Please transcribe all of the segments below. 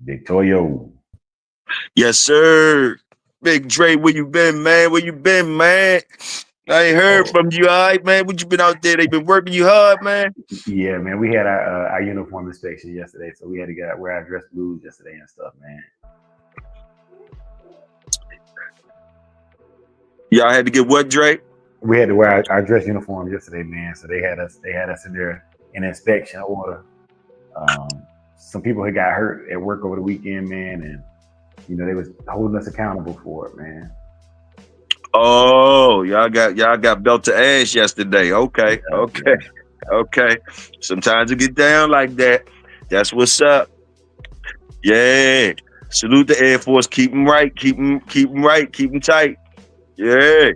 Big Toyo. Yes, sir. Big Dre, where you been, man? Where you been, man? I ain't heard from you, all right, man? What you been out there? They been working you hard, man? Yeah, man. We had our uniform inspection yesterday, so we had to wear our dress blues yesterday and stuff, man. Y'all had to get what, Dre? We had to wear our dress uniform yesterday, man. So they had us in there in inspection order. Some people had got hurt at work over the weekend, man, and they was holding us accountable for it, man. Oh, y'all got belt to ass yesterday. Okay. Sometimes it get down like that. That's what's up. Yeah. Salute the Air Force. Keep them right. Keep them right. Keep them tight. Yeah.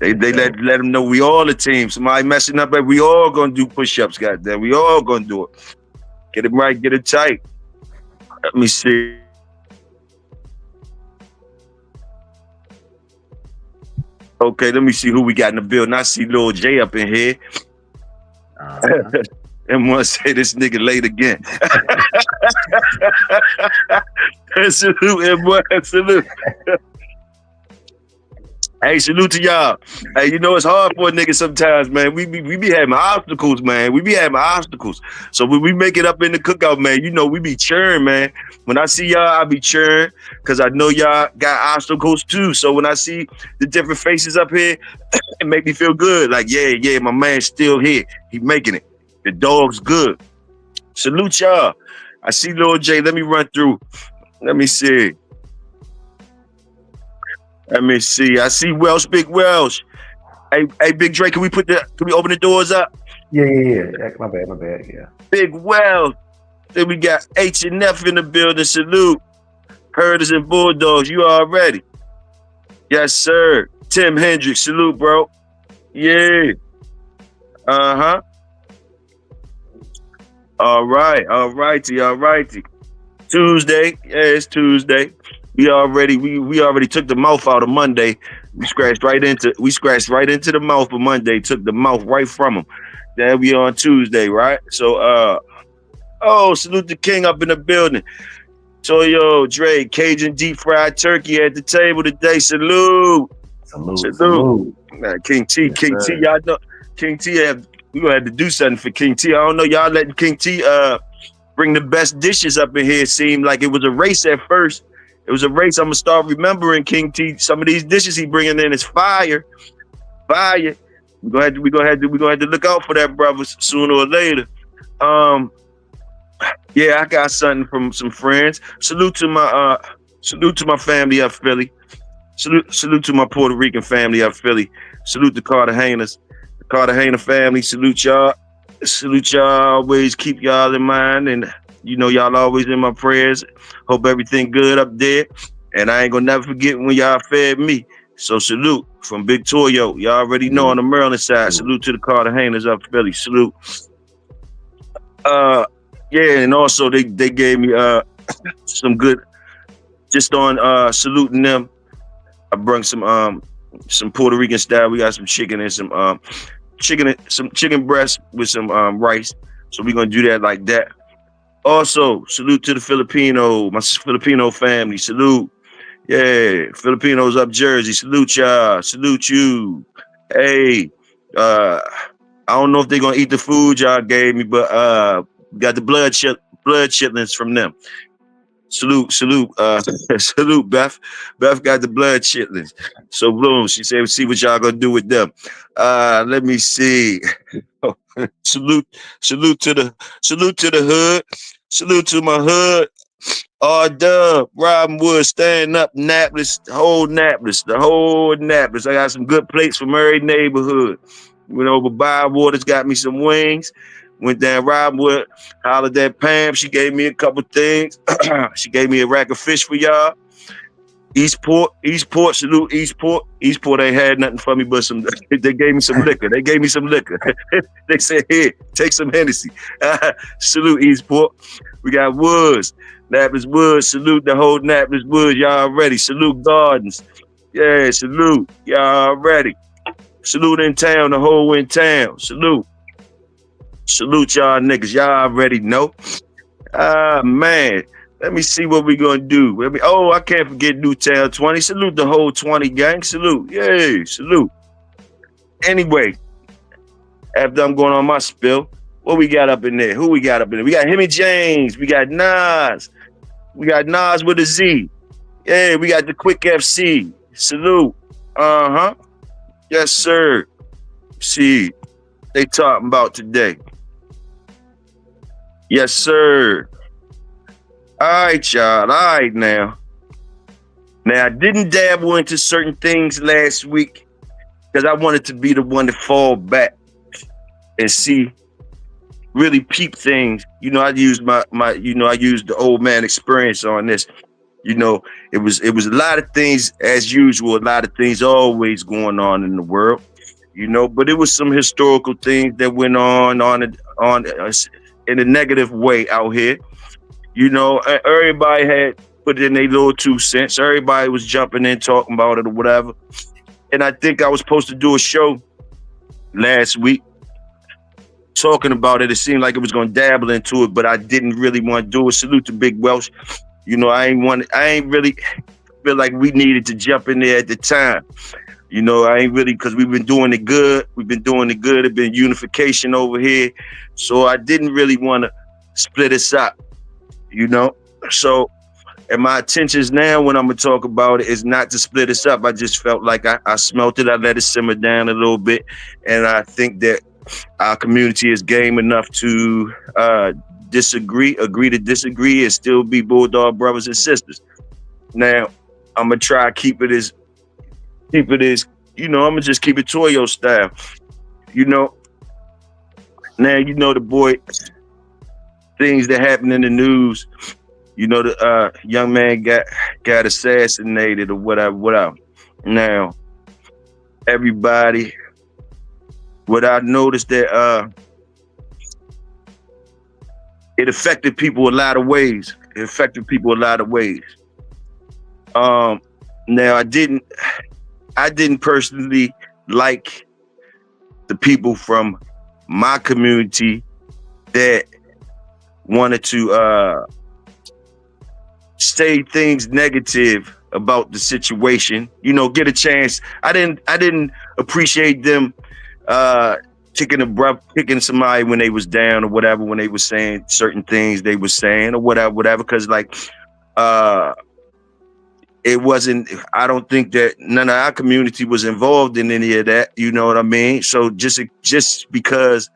They let them know we all a team. Somebody messing up, but we all gonna do push-ups, goddamn. We all gonna do it. Get it right, get it tight. Let me see. Okay, let me see who we got in the building. I see Lil J up in here. And want to say this nigga late again. Salute, M1, salute. Hey, salute to y'all. Hey, it's hard for a nigga sometimes, man. We be having obstacles, man. We be having obstacles. So when we make it up in the cookout, man, we be cheering, man. When I see y'all, I be cheering because I know y'all got obstacles too. So when I see the different faces up here, it make me feel good. Like, yeah, my man's still here. He making it. The dog's good. Salute y'all. I see Lil J. Let me run through. Let me see. I see Welsh, Big Welsh. Hey, Big Dre, can we open the doors up? Yeah. My bad. Yeah. Big Welsh. Then we got H&F in the building. Salute. Herders and Bulldogs. You all ready? Yes, sir. Tim Hendricks. Salute, bro. Yeah. Uh-huh. All righty. Tuesday. Yeah, it's Tuesday. We already took the mouth out of Monday. We scratched right into the mouth of Monday. Took the mouth right from him. Then we on Tuesday, right? So salute the king up in the building. Toyo, Dre, Cajun deep fried turkey at the table today. Salute. Man, King T, yes, King sir. T, y'all know King T we gonna have to do something for King T. I don't know, y'all letting King T bring the best dishes up in here. It seemed like it was a race at first. It was a race. I'm gonna start remembering King T. Some of these dishes he bringing in is fire. We gonna have to look out for that, brothers, sooner or later. Yeah, I got something from some friends. Salute to my family up Philly. Salute to my Puerto Rican family up Philly. Salute the Cartagenas, the Cartagena family. Salute y'all. Always keep y'all in mind, and y'all always in my prayers. Hope everything good up there. And I ain't gonna never forget when y'all fed me. So salute from Big Toyo. Y'all already know on the Maryland side. Salute to the Cartagenas up Philly. Salute. Yeah, and also they gave me some good, just on saluting them. I brought some Puerto Rican style. We got some chicken and some chicken breast with some rice. So we're gonna do that like that. Also, salute to the my Filipino family. Salute. Yeah, Filipinos up Jersey. Salute y'all. Salute you. Hey, I don't know if they're gonna eat the food y'all gave me, but got the blood chitlins from them. Salute. Salute, Beth. Beth got the blood chitlins. So boom, she said, see what y'all gonna do with them. Let me see. Salute to the hood. Salute to my hood. R-Dub, Robin Wood, stand up, Napless, the whole Napless. I got some good plates from every neighborhood. Went over Bywaters, got me some wings. Went down Robinwood, hollered at Pam. She gave me a couple things. She gave me a rack of fish for y'all. Eastport, salute Eastport. Eastport ain't had nothing for me but some, they gave me some liquor. They said, here, take some Hennessy. Salute Eastport. We got Woods, Napless Woods. Salute the whole Napless Woods. Y'all ready? Salute Gardens. Yeah, salute. Y'all ready? Salute in town, the whole in town. Salute. Salute y'all niggas. Y'all already know. Man. Let me see what we gonna do. Oh, I can't forget Newtown 20. Salute the whole 20 gang. Salute. Yay, salute. Anyway, after I'm going on my spill, what we got up in there? Who we got up in there? We got Hemi James. We got Nas. We got Nas with a Z. Yeah, we got the Quick FC. Salute. Uh-huh. Yes, sir. See, they talking about today. Yes, sir. All right, y'all. All right, now. Now, I didn't dabble into certain things last week because I wanted to be the one to fall back and see, really peep things. You know, I used I used the old man experience on this. You know, it was a lot of things as usual, a lot of things always going on in the world, you know, but it was some historical things that went on in a negative way out here. You know, everybody had put in their little 2 cents. Everybody was jumping in, talking about it or whatever. And I think I was supposed to do a show last week talking about it. It seemed like it was going to dabble into it, but I didn't really want to do it. Salute to Big Welsh. You know, I ain't really feel like we needed to jump in there at the time. You know, I ain't really, because we've been doing it good. It's been unification over here. So I didn't really want to split us up, you know? So, and my intentions now when I'm going to talk about it is not to split us up. I just felt like I smelt it. I let it simmer down a little bit. And I think that our community is game enough to agree to disagree, and still be Bulldog brothers and sisters. Now, I'm gonna try to keep it as, you know, I'm gonna just keep it Toyo style. You know, now you know the boy things that happen in the news. You know, the young man got assassinated or whatever. Now, everybody, what I noticed that it affected people a lot of ways. Now I didn't personally like the people from my community that wanted to say things negative about the situation. You know, get a chance. I didn't appreciate them kicking somebody when they was down or whatever, when they was saying certain things they was saying or whatever, because like it wasn't, I don't think that none of our community was involved in any of that, you know what I mean? So just because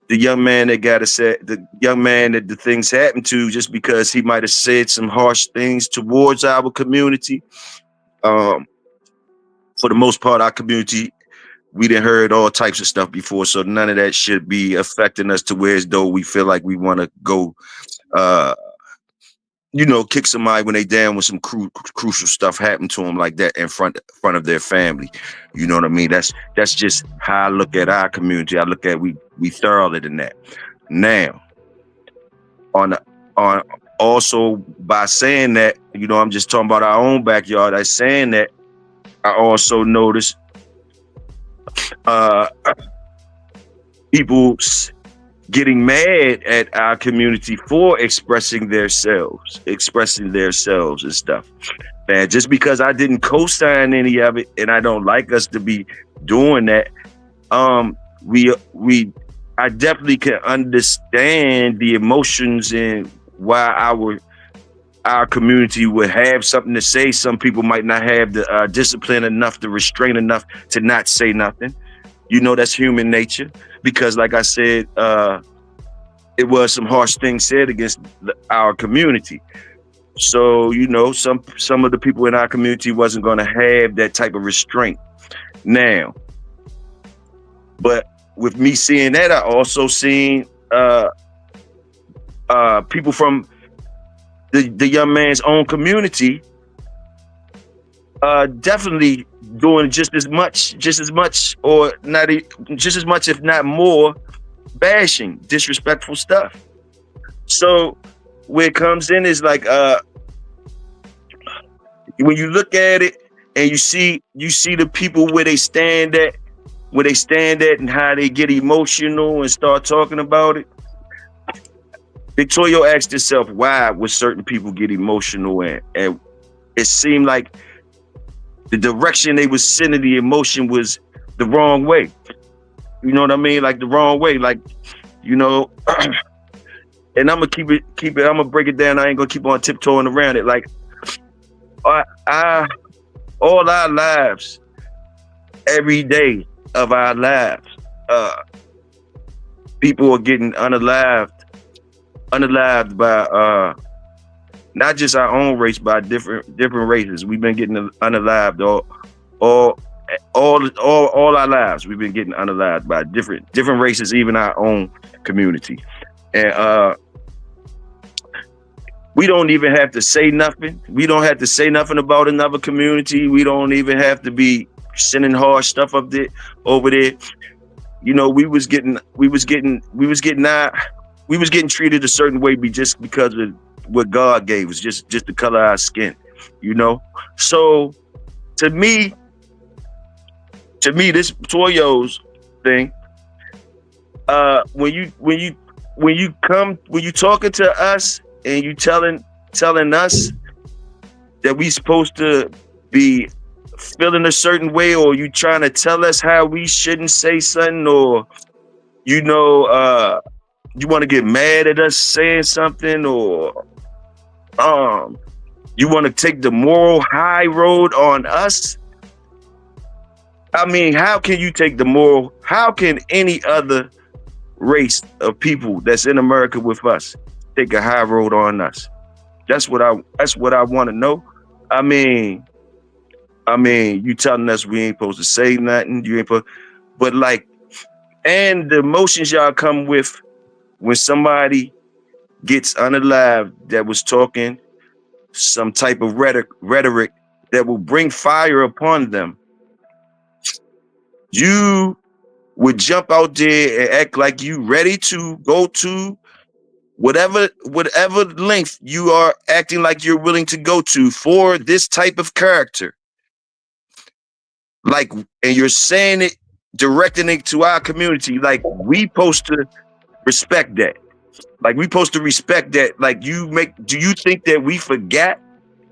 the young man that the things happened to, just because he might have said some harsh things towards our community, for the most part, our community, we done heard all types of stuff before, so none of that should be affecting us to where as though we feel like we want to go, you know, kick somebody when they down when some crucial stuff happened to them like that in front of their family. You know what I mean? That's just how I look at our community. I look at we thoroughly than that. Now, on also by saying that, you know, I'm just talking about our own backyard. I saying that, I also noticed people getting mad at our community for expressing themselves and stuff. Man, just because I didn't co-sign any of it and I don't like us to be doing that, I definitely can understand the emotions and why our community would have something to say. Some people might not have the discipline enough, the restraint enough to not say nothing. You know, that's human nature. Because like I said, it was some harsh things said against our community. So, you know, some of the people in our community wasn't going to have that type of restraint. Now, but with me seeing that, I also seen people from the young man's own community definitely doing just as much, or not just as much, if not more, bashing, disrespectful stuff. So where it comes in is like when you look at it and you see the people where they stand at and how they get emotional and start talking about it. Victoria asked herself, why would certain people get emotional? And it seemed like the direction they was sending the emotion was the wrong way. You know what I mean? Like the wrong way. Like, you know, and I'm gonna keep it, I'm gonna break it down. I ain't gonna keep on tiptoeing around it. Like, all our lives, every day of our lives, people are getting unalived by not just our own race, by different races. We've been getting unalived all our lives. We've been getting unalived by different races, even our own community. And we don't even have to say nothing. We don't have to say nothing about another community. We don't even have to be sending hard stuff over there. You know, we was getting treated a certain way just because of what God gave us, just the color of our skin, you know. So to me, this Toyo's thing, when you talking to us and you telling us that we supposed to be feeling a certain way, or you trying to tell us how we shouldn't say something, or you know, you want to get mad at us saying something, or you want to take the moral high road on us. I mean, how can you take how can any other race of people that's in America with us take a high road on us? That's what I want to know. I mean, you telling us we ain't supposed to say nothing, but like, and the emotions y'all come with when somebody gets unalived that was talking some type of rhetoric that will bring fire upon them. You would jump out there and act like you ready to go to whatever length you are acting like you're willing to go to for this type of character. Like, and you're saying it, directing it to our community. Like, we supposed to respect that. Like, we supposed to respect that. Like, do you think that we forgot?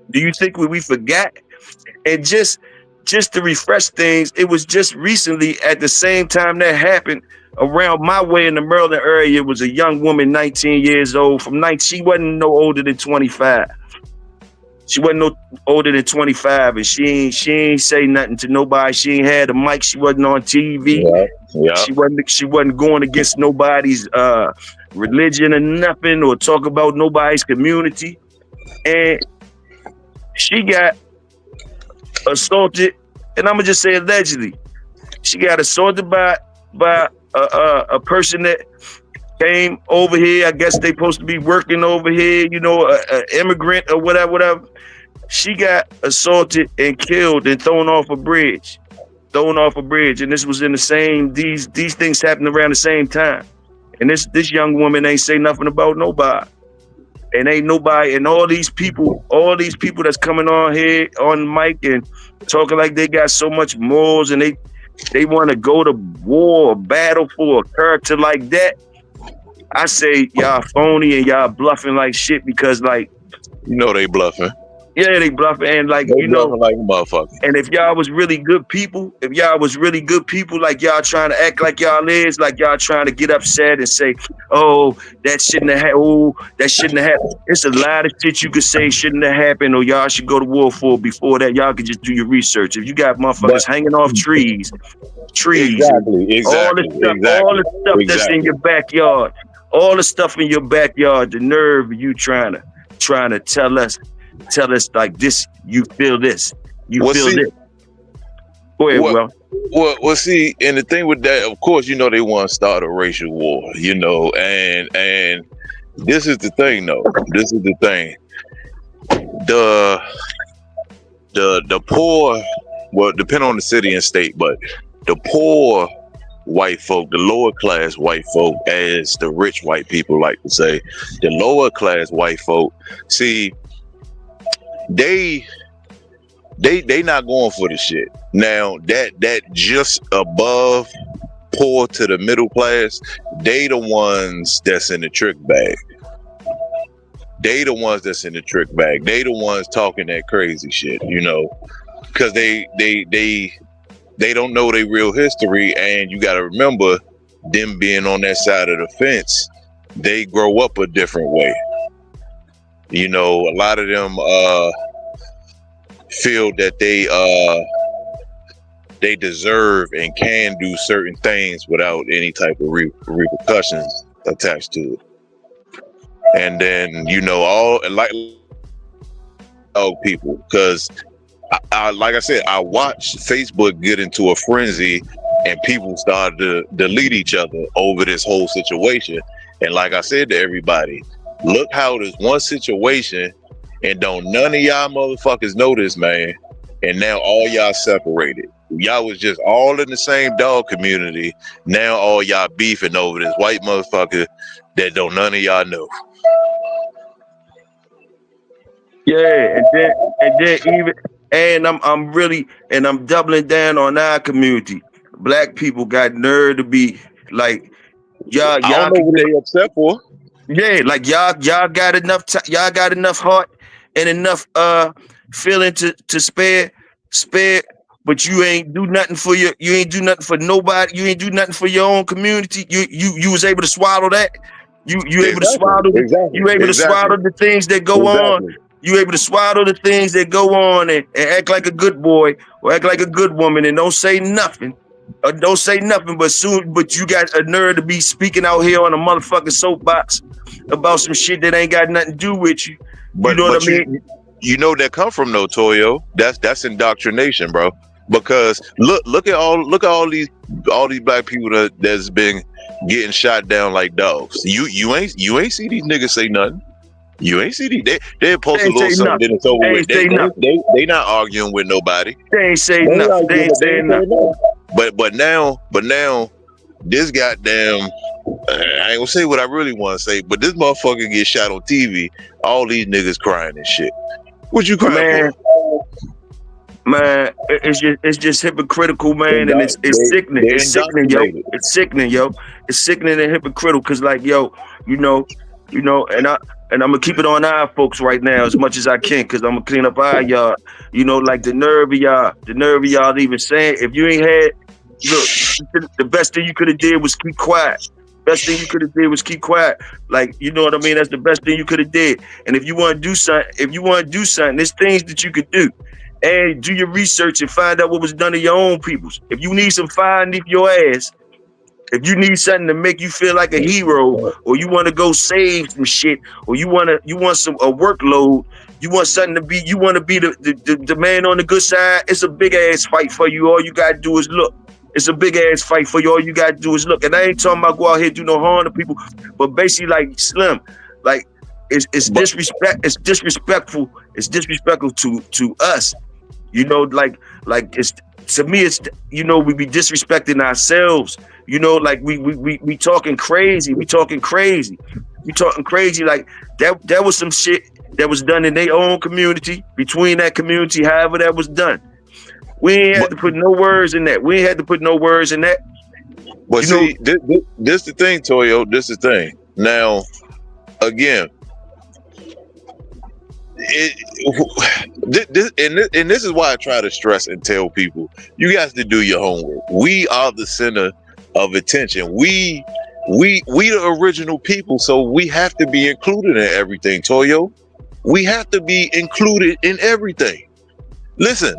Do you think we forgot? And just to refresh things, it was just recently at the same time that happened around my way in the Maryland area. It was a young woman, 19 years old, she wasn't no older than 25. She wasn't no older than 25, and she ain't say nothing to nobody. She ain't had a mic. She wasn't on TV. Yeah. She wasn't going against nobody's religion or nothing, or talk about nobody's community. And she got assaulted, and I'm gonna just say allegedly. She got assaulted by a person that came over here. I guess they supposed to be working over here, you know, an immigrant or whatever. She got assaulted and killed and thrown off a bridge. And this was in the same, these things happened around the same time. And this young woman ain't say nothing about nobody. And ain't nobody, and all these people that's coming on here on mic and talking like they got so much morals, and they want to go to war or battle for a character like that. I say y'all phony and y'all bluffing like shit, because like, you know, they bluffing. Yeah, they bluffing, and like, they you know, like motherfucker. And if y'all was really good people, like y'all trying to act like y'all is, like y'all trying to get upset and say, oh, that shouldn't have happened. It's a lot of shit you could say shouldn't have happened, or y'all should go to war for. Before that, y'all could just do your research. If you got motherfuckers hanging off trees, exactly. all the stuff that's in your backyard, the nerve of you trying to tell us like this, you feel this, feel this. Go ahead, bro. Well, see, and the thing with that, of course, you know, they want to start a racial war, you know, and this is the thing, though. This is the thing. The poor, well, depending on the city and state, but the poor white folk, the lower class white folk, as the rich white people like to say, the lower class white folk, see, they not going for the shit. Now that just above poor to the middle class, they the ones that's in the trick bag. they the ones that's in the trick bag. They the ones talking that crazy shit, you know, because they don't know their real history. And you got to remember, them being on that side of the fence, they grow up a different way. You know, a lot of them feel that they deserve and can do certain things without any type of repercussions attached to it. And then, you know, all like people, because I like I said, I watched Facebook get into a frenzy and people started to delete each other over this whole situation. And like I said to everybody, look how this one situation, and don't none of y'all motherfuckers know this, man. And now all y'all separated. Y'all was just all in the same dog community. Now all y'all beefing over this white motherfucker that don't none of y'all know. Yeah, I'm doubling down on our community. Black people got nerve to be like, y'all. I don't know what they upset for. Yeah, like y'all got enough. Y'all got enough heart and enough feeling to spare. But you ain't do nothing for you ain't do nothing for nobody. You ain't do nothing for your own community. You was able to swallow that. You able to swallow. You able to swallow the things that go on. You able to swallow the things that go on and act like a good boy or act like a good woman and don't say nothing. But you got a nerve to be speaking out here on a motherfucking soapbox about some shit that ain't got nothing to do with you. You know what I mean? You know that come from no Toyo. That's indoctrination, bro. Because look at all these black people that's been getting shot down like dogs. You ain't see these niggas say nothing. You ain't see these. They post a little something, then it's over with. They not arguing with nobody. They ain't say nothing. They ain't saying nothing. But now this goddamn, I ain't gonna say what I really want to say, but this motherfucker gets shot on TV. All these niggas crying and shit. What you crying for? Man, it's just hypocritical, man, and it's sickening. It's sickening, yo. It's sickening, yo. It's sickening and hypocritical, cause like, yo, you know, and I'm gonna keep it on our folks right now as much as I can, cause I'm gonna clean up our yard. You know, like the nerve of y'all even saying, if you ain't had, look, the best thing you could have did was keep quiet. Best thing you could have did was keep quiet. Like, you know what I mean? That's the best thing you could have did. And if you want to do something, there's things that you could do. And do your research and find out what was done to your own peoples. If you need some fire underneath your ass, if you need something to make you feel like a hero, or you want to go save some shit, or you want a workload, you want something to be, you want to be the man on the good side, it's a big ass fight for you. All you gotta do is look. It's a big ass fight for you. All you gotta do is look. And I ain't talking about go out here do no harm to people, but basically like Slim, like it's disrespect. It's disrespectful. It's disrespectful to us. You know, like it's, to me, it's, you know, we be disrespecting ourselves. You know, like we talking crazy. We talking crazy. Like that was some shit that was done in their own community, between that community, however that was done. We ain't had to put no words in that. But see, this the thing, Toyo. This is the thing. Now, again, this is why I try to stress and tell people, you guys to do your homework. We are the center of attention. We the original people, so we have to be included in everything, Toyo. We have to be included in everything. Listen.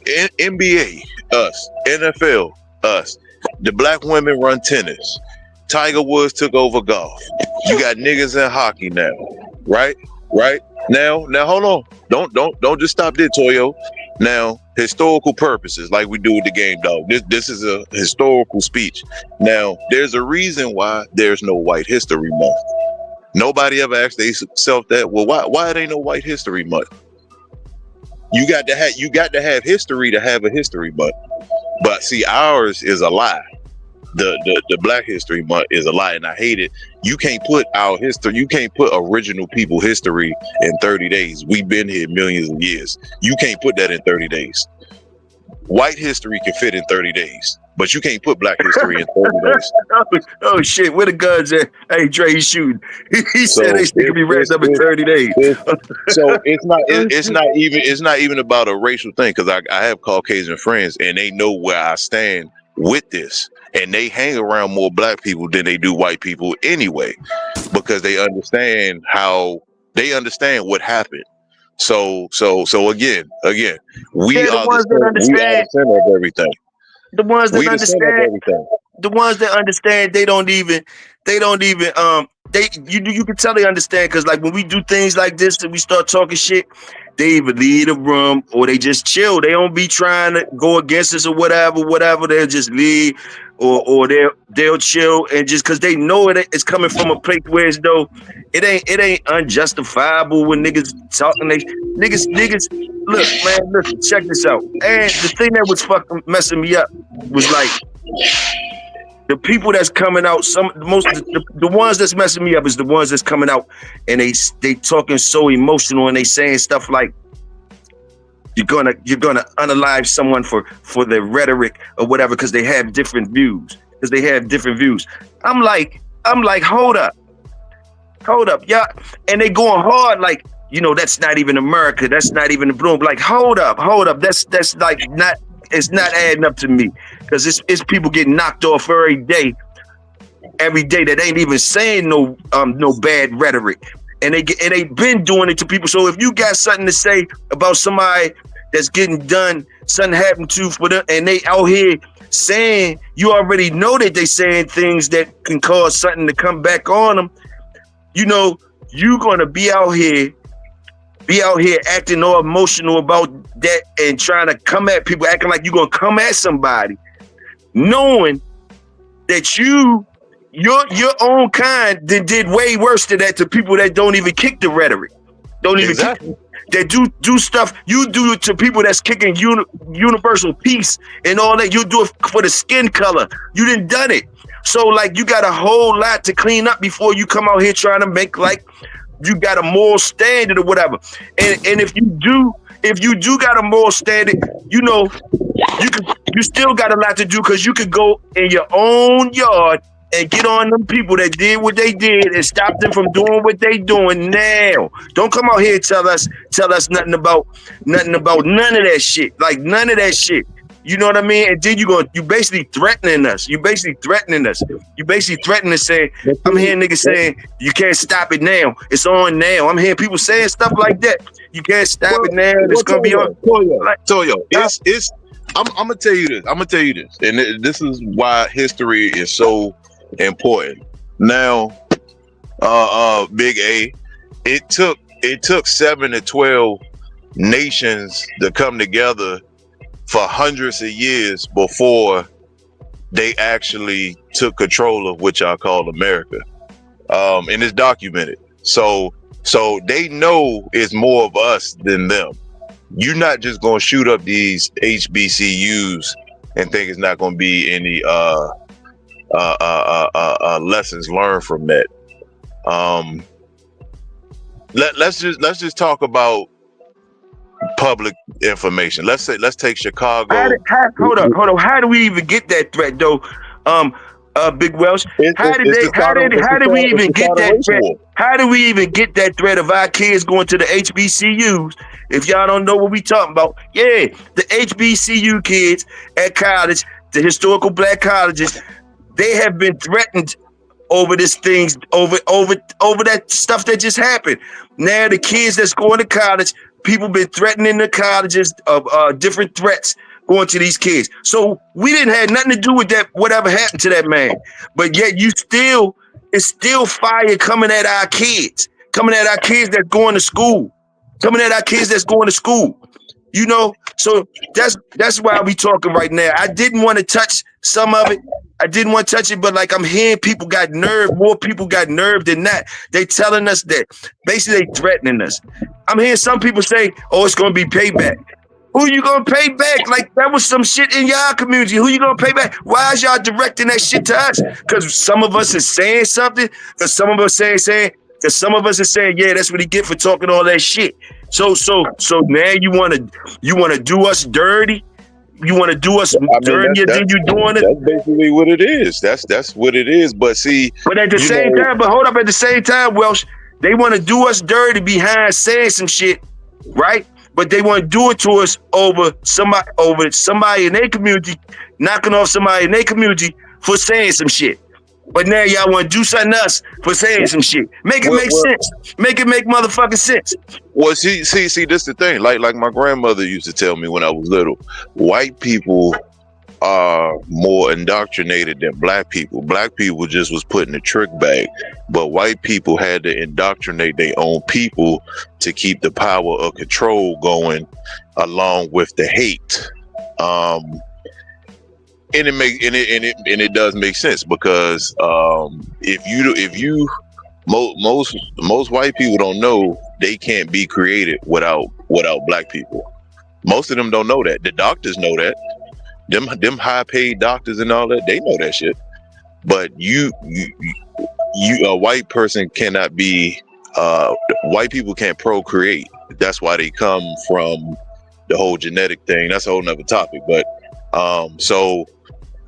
NBA, us. NFL, us. The black women run tennis. Tiger Woods took over golf. You got niggas in hockey now, right? Now, hold on. Don't just stop there, Toyo. Now, historical purposes, like we do with the game, dog. This is a historical speech. Now, there's a reason why there's no White History Month. Nobody ever asked themselves that. Well, why it ain't no White History Month? You got to have history to have a history month. But see, ours is a lie. The Black History Month is a lie, and I hate it. You can't put our history, you can't put original people history in 30 days. We've been here millions of years. You can't put that in 30 days. white history can fit in 30 days, but you can't put black history in 30 days. Oh shit, where the guns at? Hey, Dre, he's shooting. He said they could be wrapped up in 30 days. So it's not even about a racial thing, because I have Caucasian friends and they know where I stand with this, and they hang around more black people than they do white people anyway, because they understand what happened. So again, we are the center of everything. The ones that understand, they don't even you can tell they understand, because like when we do things like this and we start talking shit, they either leave the room or they just chill. They don't be trying to go against us or whatever. They'll just leave or they'll chill, and just because they know it's coming from a place where as though it ain't unjustifiable when niggas talking. Niggas look, man, listen, check this out. And the thing that was fucking messing me up was like the people that's coming out. The ones that's messing me up is the ones that's coming out and they talking so emotional, and they saying stuff like you're gonna unalive someone for their rhetoric or whatever, because they have different views. I'm like, hold up, yeah, and they going hard like, that's not even America, that's not even the Bloom. Like, hold up, that's like not. It's not adding up to me, because it's people getting knocked off every day that ain't even saying no bad rhetoric, and they been doing it to people. So if you got something to say about somebody that's getting done, something happened to for them, and they out here saying, you already know that they saying things that can cause something to come back on them. You gonna be out here acting all emotional about that and trying to come at people, acting like you're gonna come at somebody, knowing that your own kind did way worse than that to people that don't even kick the rhetoric, that do stuff. You do it to people that's kicking universal peace and all that. You do it for the skin color. You done done it. So like, you got a whole lot to clean up before you come out here trying to make like you got a moral standard or whatever. And if you do got a moral standard, you still got a lot to do, because you could go in your own yard and get on them people that did what they did and stop them from doing what they doing now. Don't come out here and tell us nothing about none of that shit. Like, none of that shit. You know what I mean? And then you basically threatening us. You basically threatening us, saying, I'm hearing niggas saying, you can't stop it now. It's on now. I'm hearing people saying stuff like that. You can't stop it now. It's going to be on. Toyo, I'm going to tell you this. And this is why history is so important. Now, Big A, it took 7 to 12 nations to come together for hundreds of years before they actually took control of what y'all call America. And it's documented. So they know it's more of us than them. You're not just gonna shoot up these HBCUs and think it's not gonna be any lessons learned from that. Let's just talk about public information. Let's take Chicago. Hold on. How do we even get that threat though? Big Welsh. How did we even get that threat? How do we even get that threat of our kids going to the HBCUs? If y'all don't know what we talking about, yeah, the HBCU kids at college, the historical black colleges, they have been threatened over this things, over that stuff that just happened. Now the kids that's going to college, people been threatening the colleges of different threats going to these kids. So we didn't have nothing to do with that, whatever happened to that man. But yet it's still fire coming at our kids that's going to school. So that's why we talking right now. I didn't want to touch some of it. But like, I'm hearing people got nerve. More people got nerve than that. They telling us that. Basically, they threatening us. I'm hearing some people say, oh, it's going to be payback. Who you going to pay back? Like, that was some shit in y'all community. Who you going to pay back? Why is y'all directing that shit to us? Because some of us is saying something. Because some of us are saying, yeah, that's what he get for talking all that shit. So now you want to do us dirty? You want to do us dirty, and then you doing it. That's basically what it is. That's what it is. But see, but at the same time, but hold up, at the same time, Welsh, they want to do us dirty behind saying some shit, right? But they want to do it to us over somebody in their community, knocking off somebody in their community for saying some shit. But now y'all want to do something to us for saying some shit. Make it make sense. Make it make motherfucking sense. Well, see, this the thing. Like my grandmother used to tell me when I was little, white people are more indoctrinated than black people. Black people just was put in the trick bag, but white people had to indoctrinate their own people to keep the power of control going, along with the hate. And it does make sense because most white people don't know they can't be created without black people. Most of them don't know that. The doctors know that. Them high paid doctors and all that, they know that shit. But you a white person cannot be. White people can't procreate. That's why they come from the whole genetic thing. That's a whole nother topic. But so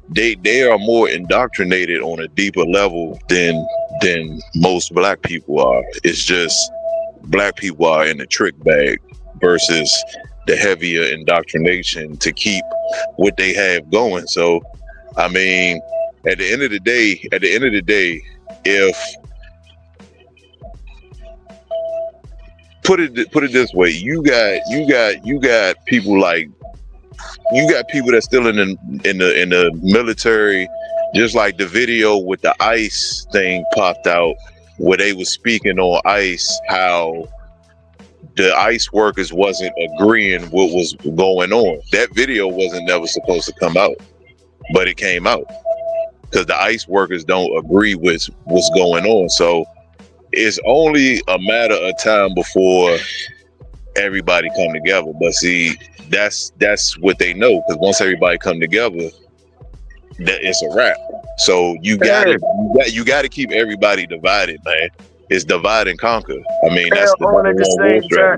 they are more indoctrinated on a deeper level than most black people are. It's just black people are in the trick bag versus the heavier indoctrination to keep what they have going. So I mean, at the end of the day, if put it this way, you got people like, you got people that's still in the military, just like the video with the ICE thing popped out where they was speaking on ICE, how the ICE workers wasn't agreeing what was going on. That video wasn't never supposed to come out, but it came out because the ICE workers don't agree with what's going on. So it's only a matter of time before everybody come together. But see, that's what they know, because once everybody come together, that it's a wrap. So you gotta keep everybody divided, man. It's divide and conquer. I mean, that's the all at the same time.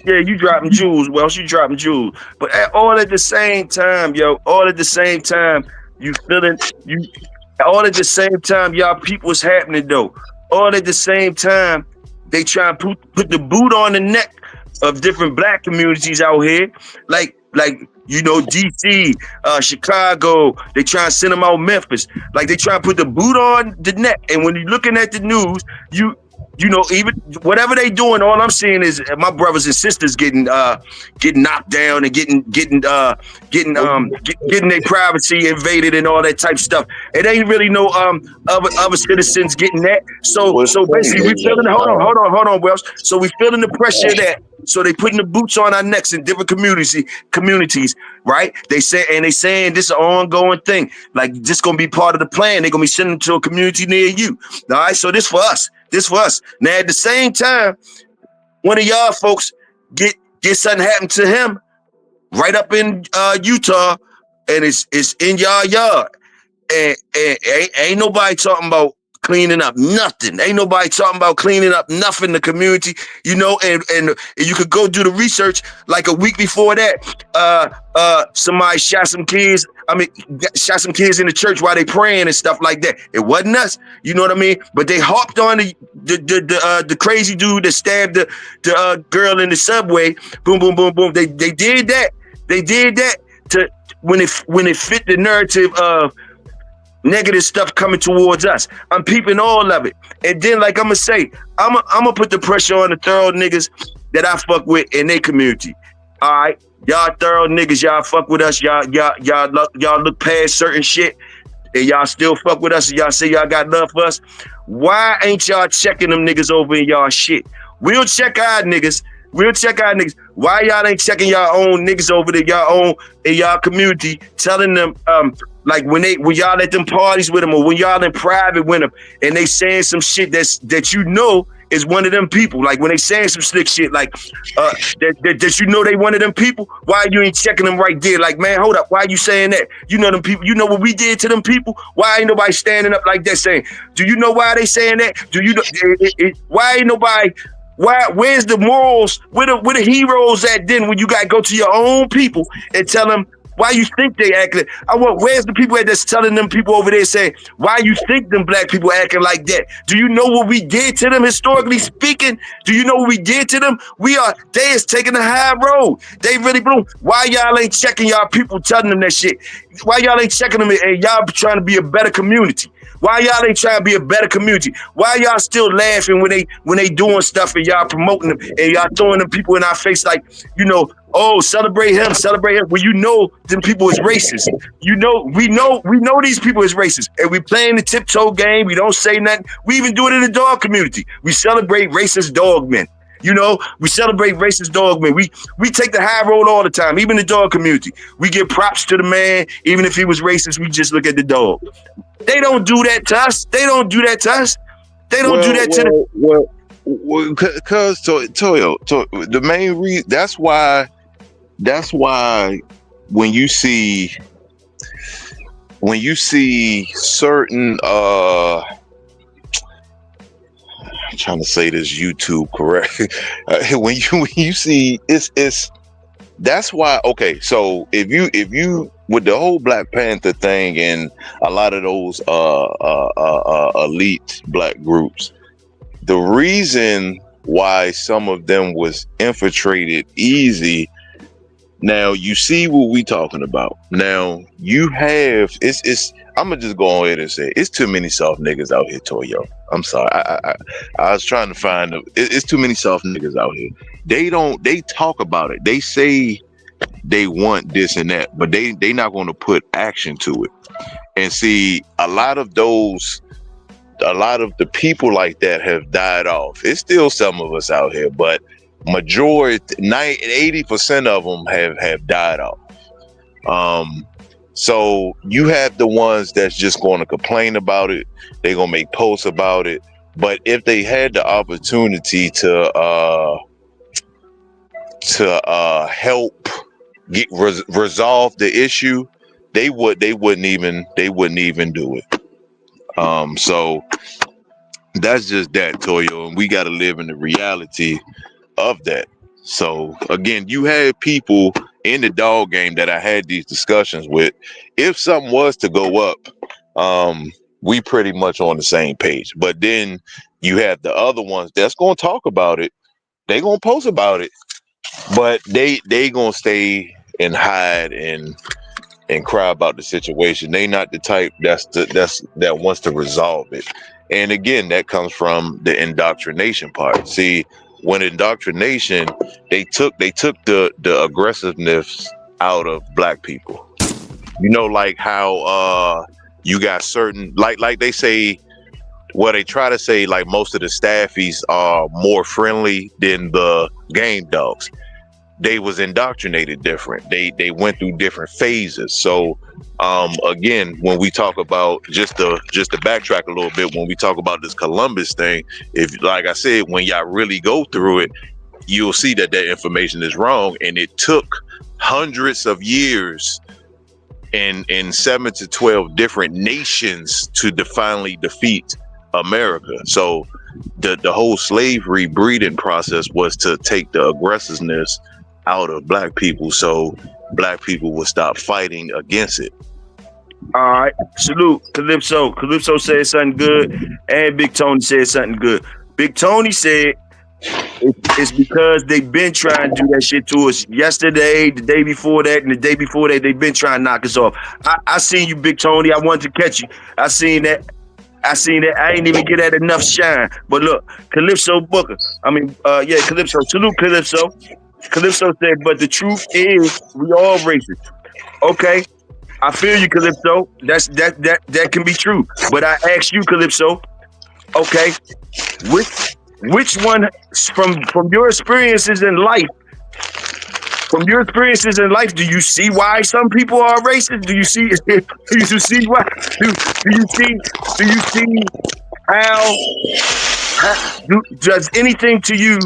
Yeah, you dropping jewels, Welsh. You dropping jewels, but all at the same time, yo. All at the same time, you feeling you. All at the same time, y'all people is happening though. All at the same time, they try and put the boot on the neck of different black communities out here, like you know, DC, Chicago. They try and send them out Memphis. Like they try and put the boot on the neck. And when you're looking at the news, you know, even whatever they doing, all I'm seeing is my brothers and sisters getting knocked down and getting their privacy invaded and all that type stuff. It ain't really no other citizens getting that. So basically we feeling hold on, Welsh. So we feeling the pressure of that. So they putting the boots on our necks in different communities, right? They saying this is an ongoing thing. Like this gonna be part of the plan. They're gonna be sending to a community near you. All right, so this for us. Now at the same time, one of y'all folks get something happen to him right up in Utah, and it's in y'all yard, and ain't nobody talking about cleaning up nothing. Ain't nobody talking about cleaning up nothing in the community, you know, and you could go do the research. Like a week before that, somebody shot some kids in the church while they praying and stuff like that. It wasn't us, you know what I mean? But they hopped on the crazy dude that stabbed the girl in the subway. Boom, boom, boom, boom. They did that. They did that to when it fit the narrative of negative stuff coming towards us. I'm peeping all of it. And then, like I'm gonna say, I'm gonna put the pressure on the thorough niggas that I fuck with in their community. All right, y'all thorough niggas, y'all fuck with us. Y'all look past certain shit, and y'all still fuck with us. And y'all say y'all got love for us. Why ain't y'all checking them niggas over in y'all shit? We'll check our niggas. Why y'all ain't checking y'all own niggas over there, y'all own in y'all community, telling them like when y'all at them parties with them, or when y'all in private with them, and they saying some shit that you know is one of them people. Like when they saying some slick shit, like that you know they one of them people. Why you ain't checking them right there? Like, man, hold up, why you saying that? You know them people. You know what we did to them people. Why ain't nobody standing up like that saying? Do you know why they saying that? Do you know? Why ain't nobody? Where's the morals? Where the heroes at then when you gotta go to your own people and tell them Why you think they acting? Where's the people that's telling them people over there saying, why you think them black people acting like that? Do you know what we did to them historically speaking? Do you know what we did to them? They is taking the high road. They really blew. Why y'all ain't checking y'all people telling them that shit? Why y'all ain't checking them and y'all trying to be a better community? Why y'all ain't trying to be a better community? Why y'all still laughing when they doing stuff and y'all promoting them and y'all throwing them people in our face like, oh, celebrate him. Well, you know them people is racist. We know these people is racist. And we playing the tiptoe game. We don't say nothing. We even do it in the dog community. We celebrate racist dog men. We celebrate racist dog men. We take the high road all the time, even the dog community. We give props to the man, even if he was racist, we just look at the dog. They don't do that to us. They don't do that to them. Because Toyo, the main reason, that's why when you see certain I'm trying to say this YouTube correct. When you see it's that's why. Okay, so if you with the whole Black Panther thing and a lot of those elite black groups, the reason why some of them was infiltrated easy. Now you see what we talking about. Now you have it's. I'm gonna just go ahead and say it's too many soft niggas out here, Toyo. I'm sorry. I was trying to find it's too many soft niggas out here. They talk about it. They say they want this and that, but they not going to put action to it. And see, a lot of the people like that have died off. It's still some of us out here, but majority 80% of them have died off. So you have the ones that's just going to complain about it. They're going to make posts about it. But if they had the opportunity to help resolve the issue, they wouldn't even do it. So that's just that, Toyo, and we got to live in the reality of that. So again, you had people in the dog game that I had these discussions with. If something was to go up, we pretty much on the same page. But then you have the other ones that's going to talk about it. They going to post about it, but they going to stay and hide and cry about the situation. They not the type that wants to resolve it. And again, that comes from the indoctrination part. See, when indoctrination, they took the aggressiveness out of black people. Like how you got certain like they say, they try to say like most of the staffies are more friendly than the game dogs. They was indoctrinated different. They went through different phases. So again, when we talk about just to backtrack a little bit, when we talk about this Columbus thing, if like I said, when y'all really go through it, you'll see that information is wrong, and it took hundreds of years in 7 to 12 different nations to finally defeat America. So the whole slavery breeding process was to take the aggressiveness out of black people, so black people will stop fighting against it. All right, salute Calypso. Calypso said something good, and Big Tony said something good. Big Tony said it's because they've been trying to do that shit to us yesterday, the day before that, and the day before that. They've been trying to knock us off. I seen you, Big Tony. I wanted to catch you. I seen that. I ain't even get that enough shine. But look, Calypso Booker. Calypso. Salute Calypso. Calypso said, but the truth is, we all racist. Okay, I feel you, Calypso. That can be true. But I ask you, Calypso. Okay, which one from your experiences in life? From your experiences in life, do you see why some people are racist? Do you see? Do you see why? Do you see how? Does anything to you?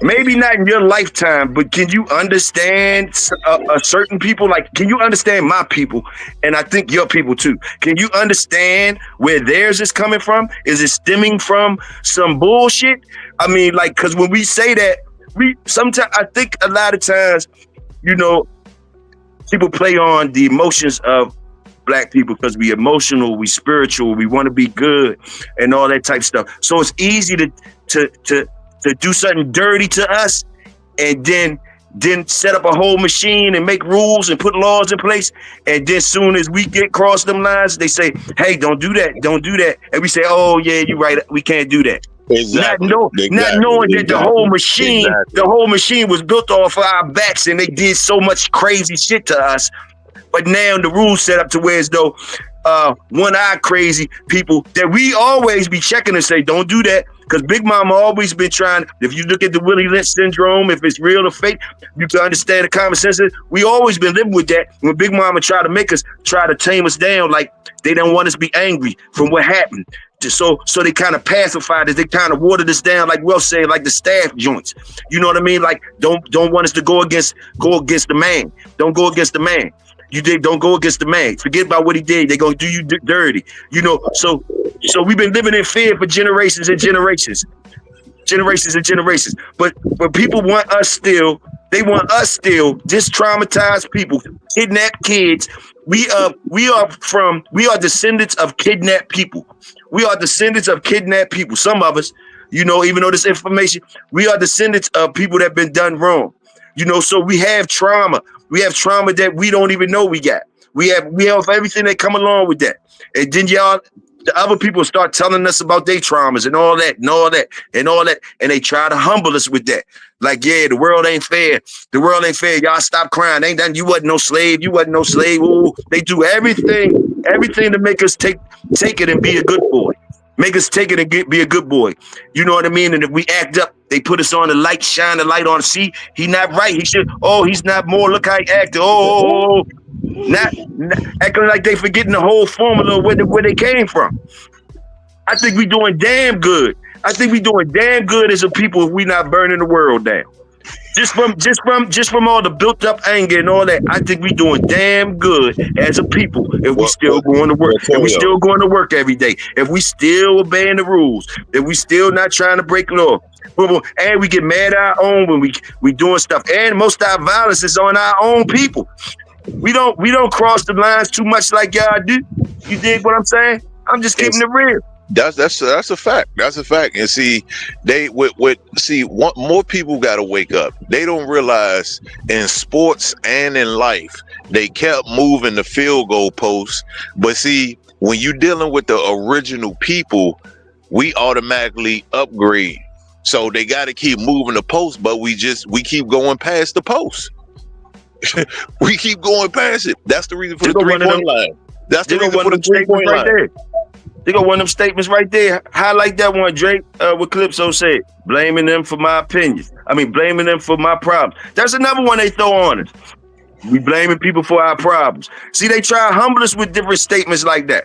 Maybe not in your lifetime, but can you understand a certain people? Like, can you understand my people? And I think your people too. Can you understand where theirs is coming from? Is it stemming from some bullshit? I mean, like, because when we say that, sometimes I think a lot of times, people play on the emotions of Black people because we emotional, we spiritual, we want to be good, and all that type of stuff. So it's easy to do something dirty to us, and then set up a whole machine and make rules and put laws in place. And then soon as we get cross them lines, they say, "Hey, don't do that, don't do that," and we say, "Oh yeah, you're right, we can't do that." Exactly. Not knowing that the whole machine was built off of our backs, and they did so much crazy shit to us. But now the rules set up to where as though one-eyed crazy people that we always be checking and say, don't do that. Because Big Mama always been trying, if you look at the Willie Lynch syndrome, if it's real or fake, you can understand the common sense. We always been living with that. When Big Mama try to tame us down, like they don't want us to be angry from what happened. So they kind of pacified us. They kind of watered us down, like we'll say, like the staff joints. You know what I mean? Like don't want us to go against the man. Don't go against the man. Don't go against the man. Forget about what he did. They're gonna do you dirty. You know, so we've been living in fear for generations and generations. But people want us still. They want us still, just traumatized people, kidnapped kids. We are descendants of kidnapped people. We are descendants of kidnapped people. Some of us, you know, even though this information, we are descendants of people that have been done wrong. You know, so we have trauma. We have trauma that we don't even know we got. We have everything that come along with that. And then the other people start telling us about their traumas and all that. And they try to humble us with that. Like, yeah, the world ain't fair. The world ain't fair. Y'all stop crying. Ain't that you wasn't no slave. You wasn't no slave. Ooh, they do everything to make us take it and be a good boy. Make us take it and be a good boy. You know what I mean? And if we act up, they put us on the light, shine the light on. See, he not right. He should. Oh, he's not more. Look how he acted. Not acting like they forgetting the whole formula where they came from. I think we doing damn good. I think we doing damn good as a people if we not burning the world down. Just from all the built up anger and all that, I think we doing damn good as a people if we still going to work. If we still going to work every day. If we still obeying the rules. If we still not trying to break law. And we get mad at our own when we doing stuff. And most of our violence is on our own people. We don't cross the lines too much like y'all do. You dig what I'm saying? I'm just keeping it real. That's a fact. That's a fact. And see, more people got to wake up. They don't realize in sports and in life, they kept moving the field goal posts. But see, when you're dealing with the original people, we automatically upgrade. So they got to keep moving the post, but we keep going past the post. We keep going past it. That's the reason for the 3-point line. That's the reason for the 3-point line. They got one of them statements right there. Highlight that one, Drake, what Calypso said. Blaming them for my opinions. Blaming them for my problems. That's another one they throw on us. We blaming people for our problems. See, they try to humble us with different statements like that.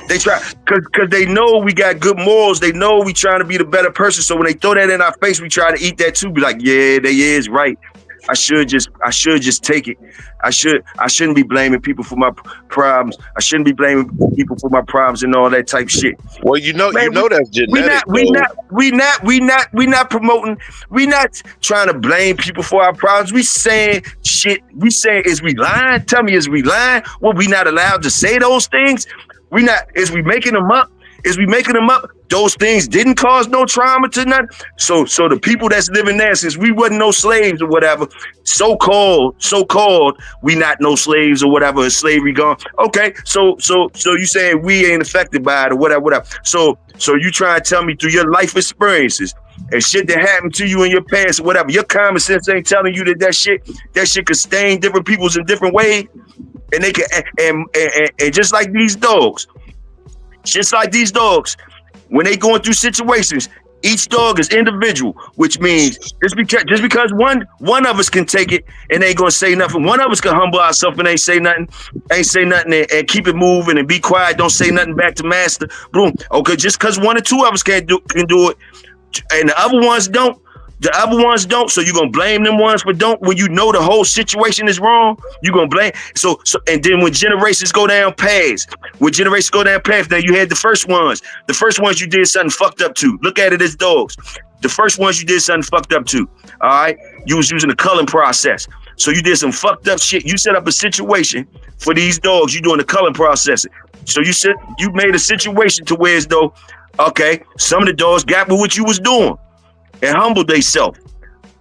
They try, because they know we got good morals. They know we trying to be the better person. So when they throw that in our face, we try to eat that too. Be like, yeah, they is right. I should just take it. I shouldn't be blaming people for my problems. I shouldn't be blaming people for my problems and all that type shit. Well, man, that's genetic. We not promoting. We not trying to blame people for our problems. We saying shit. We saying, is we lying? Tell me, is we lying? Well, we not allowed to say those things. Is we making them up? Those things didn't cause no trauma to none. So the people that's living there, since we wasn't no slaves or whatever, so-called, we not no slaves or whatever, slavery gone. Okay, so you saying we ain't affected by it or whatever. So you try to tell me through your life experiences and shit that happened to you in your past or whatever, your common sense ain't telling you that shit could stain different peoples in different ways. And they can, and just like these dogs, when they going through situations, each dog is individual, which means just because one of us can take it and ain't gonna say nothing, one of us can humble ourselves and ain't say nothing and keep it moving and be quiet, don't say nothing back to master. Boom. Okay, just because one or two of us can do it, and the other ones don't. So you're gonna blame them ones for don't, when you know the whole situation is wrong, you're gonna blame. So and then when generations go down past, now you had the first ones you did something fucked up to. Look at it as dogs. The first ones you did something fucked up to. All right, you was using the culling process, so you did some fucked up shit. You set up a situation for these dogs. You doing the culling process. So you made a situation to where as though, okay, some of the dogs got with what you was doing and humbled themselves.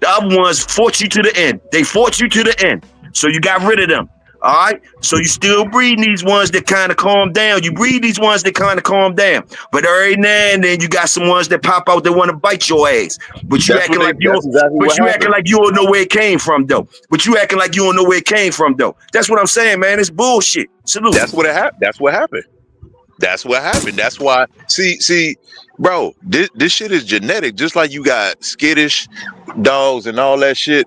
The other ones fought you to the end. They fought you to the end. So you got rid of them. All right. So you still breeding these ones that kind of calm down. You breed these ones that kind of calm down. But every now and then you got some ones that pop out that want to bite your ass. But you acting like you don't know where it came from though. But you acting like you don't know where it came from though. That's what I'm saying, man. It's bullshit. Salute. That's what happened. That's what happened. That's why. See, bro, this shit is genetic. Just like you got skittish dogs and all that shit,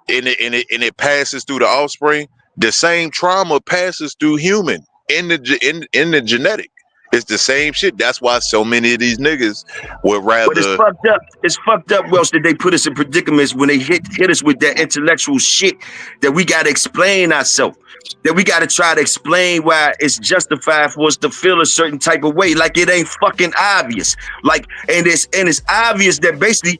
and it passes through the offspring. The same trauma passes through human in the genetic. It's the same shit. That's why so many of these niggas would rather. But it's fucked up. It's fucked up, Welsh, that they put us in predicaments when they hit us with that intellectual shit that we gotta explain ourselves. That we gotta try to explain why it's justified for us to feel a certain type of way. Like it ain't fucking obvious. Like and it's obvious that basically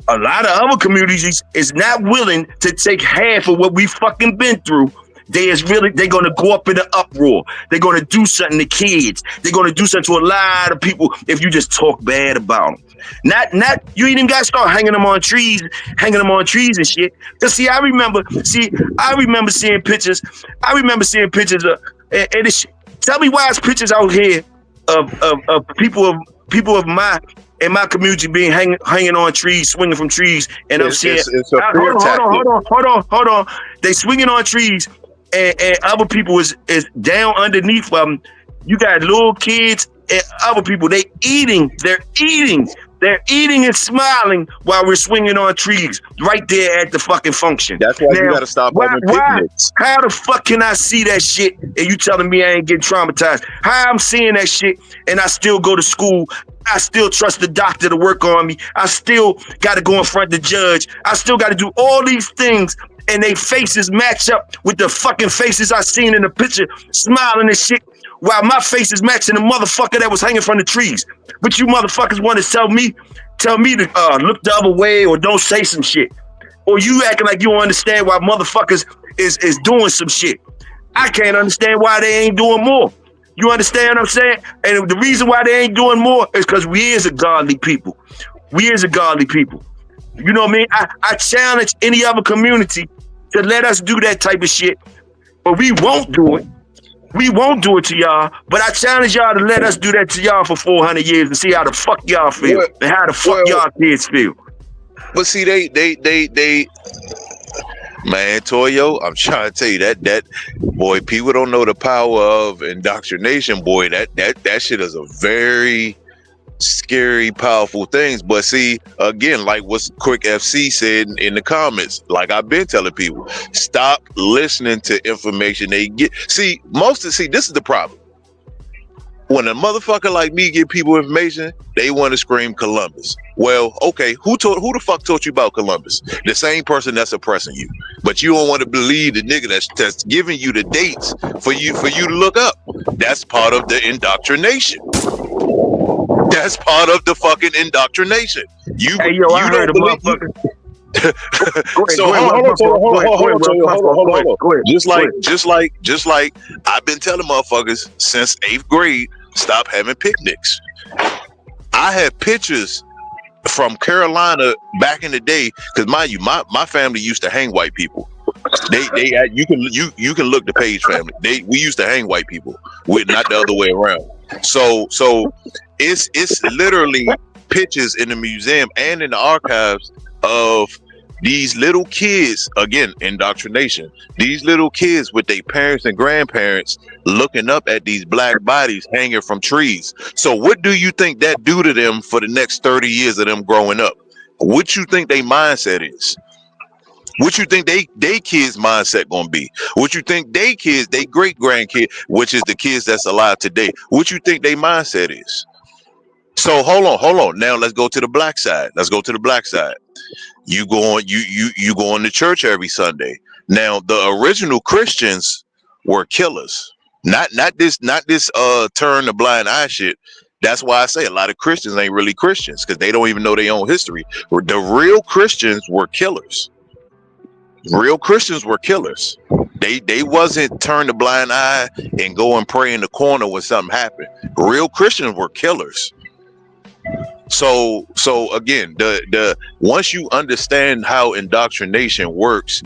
a lot of other communities is not willing to take half of what we fucking been through. They're gonna go up in an uproar. They're gonna do something to kids. They're gonna do something to a lot of people if you just talk bad about them. Not you ain't even gotta start hanging them on trees and shit. Cause I remember seeing pictures. I remember seeing pictures of and it's, tell me why it's pictures out here of people of my community being hanging on trees, swinging from trees, and I'm seeing. Hold on. They swinging on trees, and other people is down underneath them. You got little kids and other people. They're eating and smiling while we're swinging on trees right there at the fucking function. That's why you gotta stop having picnics. How the fuck can I see that shit and you telling me I ain't getting traumatized? How I'm seeing that shit and I still go to school? I still trust the doctor to work on me. I still got to go in front of the judge. I still got to do all these things, and they faces match up with the fucking faces I seen in the picture, smiling and shit, while my face is matching the motherfucker that was hanging from the trees. But you motherfuckers want to tell me to look the other way or don't say some shit, or you acting like you don't understand why motherfuckers is doing some shit. I can't understand why they ain't doing more. You understand what I'm saying? And the reason why they ain't doing more is because we is a godly people. You know what I mean? I challenge any other community to let us do that type of shit, but we won't do it. We won't do it to y'all, but I challenge y'all to let us do that to y'all for 400 years and see how the fuck y'all feel and how the fuck y'all kids feel. But see, they man, Toyo, I'm trying to tell you that boy, people don't know the power of indoctrination, boy. That shit is a very scary, powerful things. But see, again, like what Quick FC said in the comments, like I've been telling people, stop listening to information they get. See, this is the problem. When a motherfucker like me give people information, they want to scream Columbus. Well, okay, who the fuck taught you about Columbus? The same person that's oppressing you. But you don't want to believe the nigga that's giving you the dates for you to look up. That's part of the indoctrination. That's part of the fucking indoctrination. I heard a motherfucker. Hold on. Just like I've been telling motherfuckers since 8th grade, stop having picnics. I have pictures from Carolina back in the day, because mind you, my family used to hang white people. You can look the Page family. We used to hang white people, with not the other way around. So it's literally pictures in the museum and in the archives of these little kids, again, indoctrination. These little kids with their parents and grandparents looking up at these black bodies hanging from trees. So what do you think that do to them for the next 30 years of them growing up? What you think their mindset is? What you think they kids' mindset gonna be? What you think they kids, they great grandkid, which is the kids that's alive today, what you think their mindset is? So hold on. Now let's go to the black side. You going to church every Sunday. Now the original Christians were killers. Not this turn the blind eye shit. That's why I say a lot of Christians ain't really Christians, because they don't even know their own history. The real Christians were killers. Real Christians were killers. They wasn't turn a blind eye and go and pray in the corner when something happened. Real Christians were killers. So again, the once you understand how indoctrination works,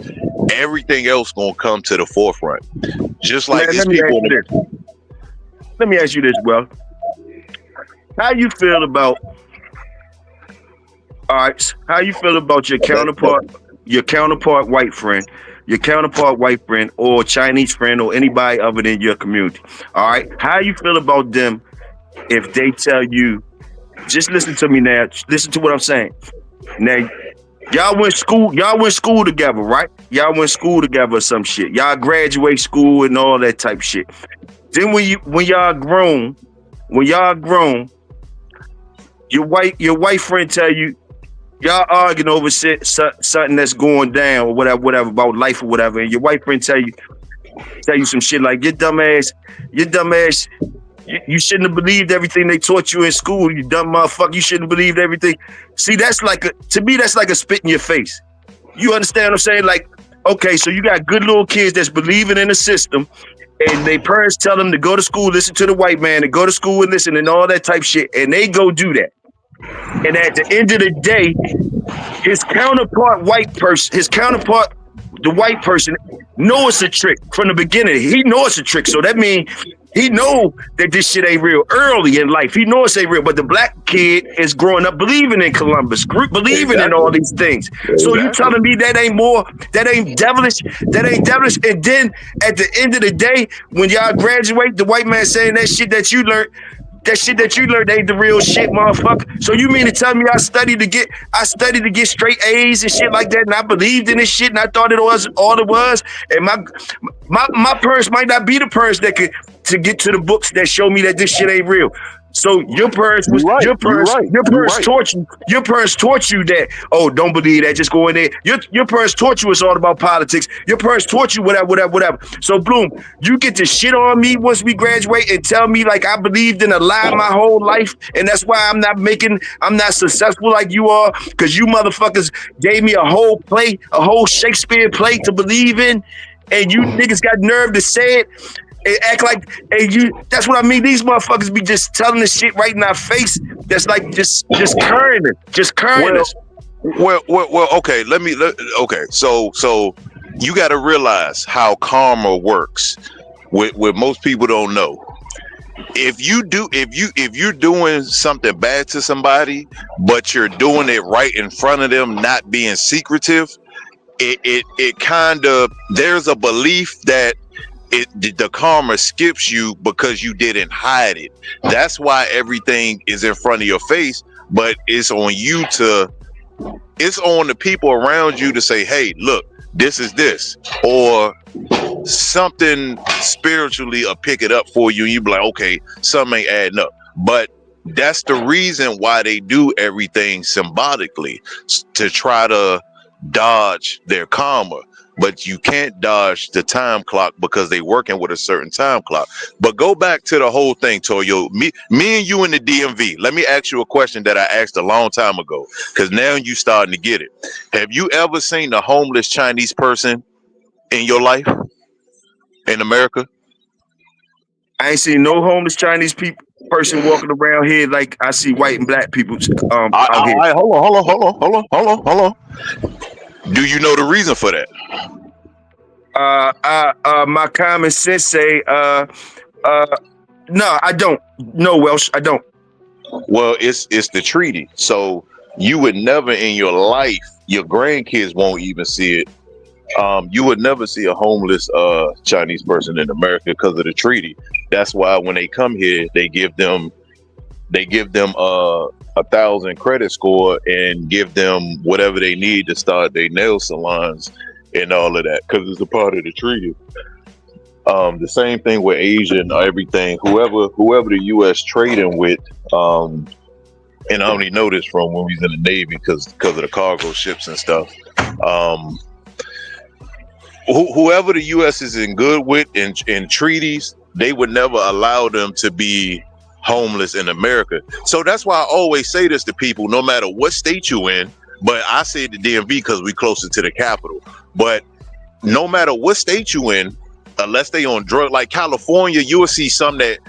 everything else gonna come to the forefront. Just like these people. Let me ask you this, bro. How you feel about? All right, how you feel about your counterpart white friend, or Chinese friend, or anybody other than your community? All right, how you feel about them if they tell you, just listen to me now, listen to what I'm saying. Now, y'all went school together, right? Y'all went school together or some shit. Y'all graduate school and all that type shit. Then when y'all grown, your white friend tell you, y'all arguing over shit, something that's going down or whatever about life or whatever, and your white friend tell you some shit like, your dumb ass, you shouldn't have believed everything they taught you in school, you dumb motherfucker, you shouldn't have believed everything. See, to me, that's like a spit in your face. You understand what I'm saying? Like, okay, so you got good little kids that's believing in the system, and they parents tell them to go to school, listen to the white man, and go to school and listen and all that type shit, and they go do that. And at the end of the day, his counterpart, the white person, know it's a trick from the beginning. He knows it's a trick. So that means he know that this shit ain't real early in life. He knows it ain't real. But the black kid is growing up believing in Columbus, believing in all these things. So you telling me that ain't devilish? And then at the end of the day, when y'all graduate, the white man saying that shit that you learned ain't the real shit, motherfucker. So you mean to tell me I studied to get straight A's and shit like that, and I believed in this shit, and I thought it was all it was, and my parents might not be the parents that could to get to the books that show me that this shit ain't real. So your parents taught you that, oh, don't believe that, just go in there. Your parents taught you it's all about politics. Your parents taught you whatever. So Bloom, you get to shit on me once we graduate and tell me like I believed in a lie my whole life, and that's why I'm not successful like you are, because you motherfuckers gave me a whole Shakespeare play to believe in, and you niggas got nerve to say it. And act like, that's what I mean. These motherfuckers be just telling this shit right in our face. That's like just curring us. Well, okay. Okay. So you got to realize how karma works. What most people don't know. If you're doing something bad to somebody, but you're doing it right in front of them, not being secretive, it kind of, there's a belief that the karma skips you because you didn't hide it. That's why everything is in front of your face, but it's on the people around you to say, hey, look, this is this, or something spiritually will pick it up for you, and you be like, okay, something ain't adding up. But that's the reason why they do everything symbolically, to try to dodge their karma. But you can't dodge the time clock because they working with a certain time clock. But go back to the whole thing, Toyo. Me and you in the DMV. Let me ask you a question that I asked a long time ago, because now you starting to get it. Have you ever seen a homeless Chinese person in your life in America? I ain't seen no homeless Chinese person walking around here like I see white and black people out here. Hold on. Do you know the reason for that? My common sense say, no, I don't. No, Welsh, I don't. Well, it's the treaty. So you would never in your life, your grandkids won't even see it. You would never see a homeless Chinese person in America because of the treaty. That's why when they come here, they give them 1,000 credit score and give them whatever they need to start their nail salons and all of that, because it's a part of the treaty. The same thing with Asia and everything. Whoever the U.S. trading with, and I only know this from when we was in the Navy because of the cargo ships and stuff. Whoever the U.S. is in good with in treaties, they would never allow them to be homeless in America. So that's why I always say this to people, no matter what state you in, but I say the DMV because we closer to the capital. But no matter what state you in, unless they on drug, like California, you will see some that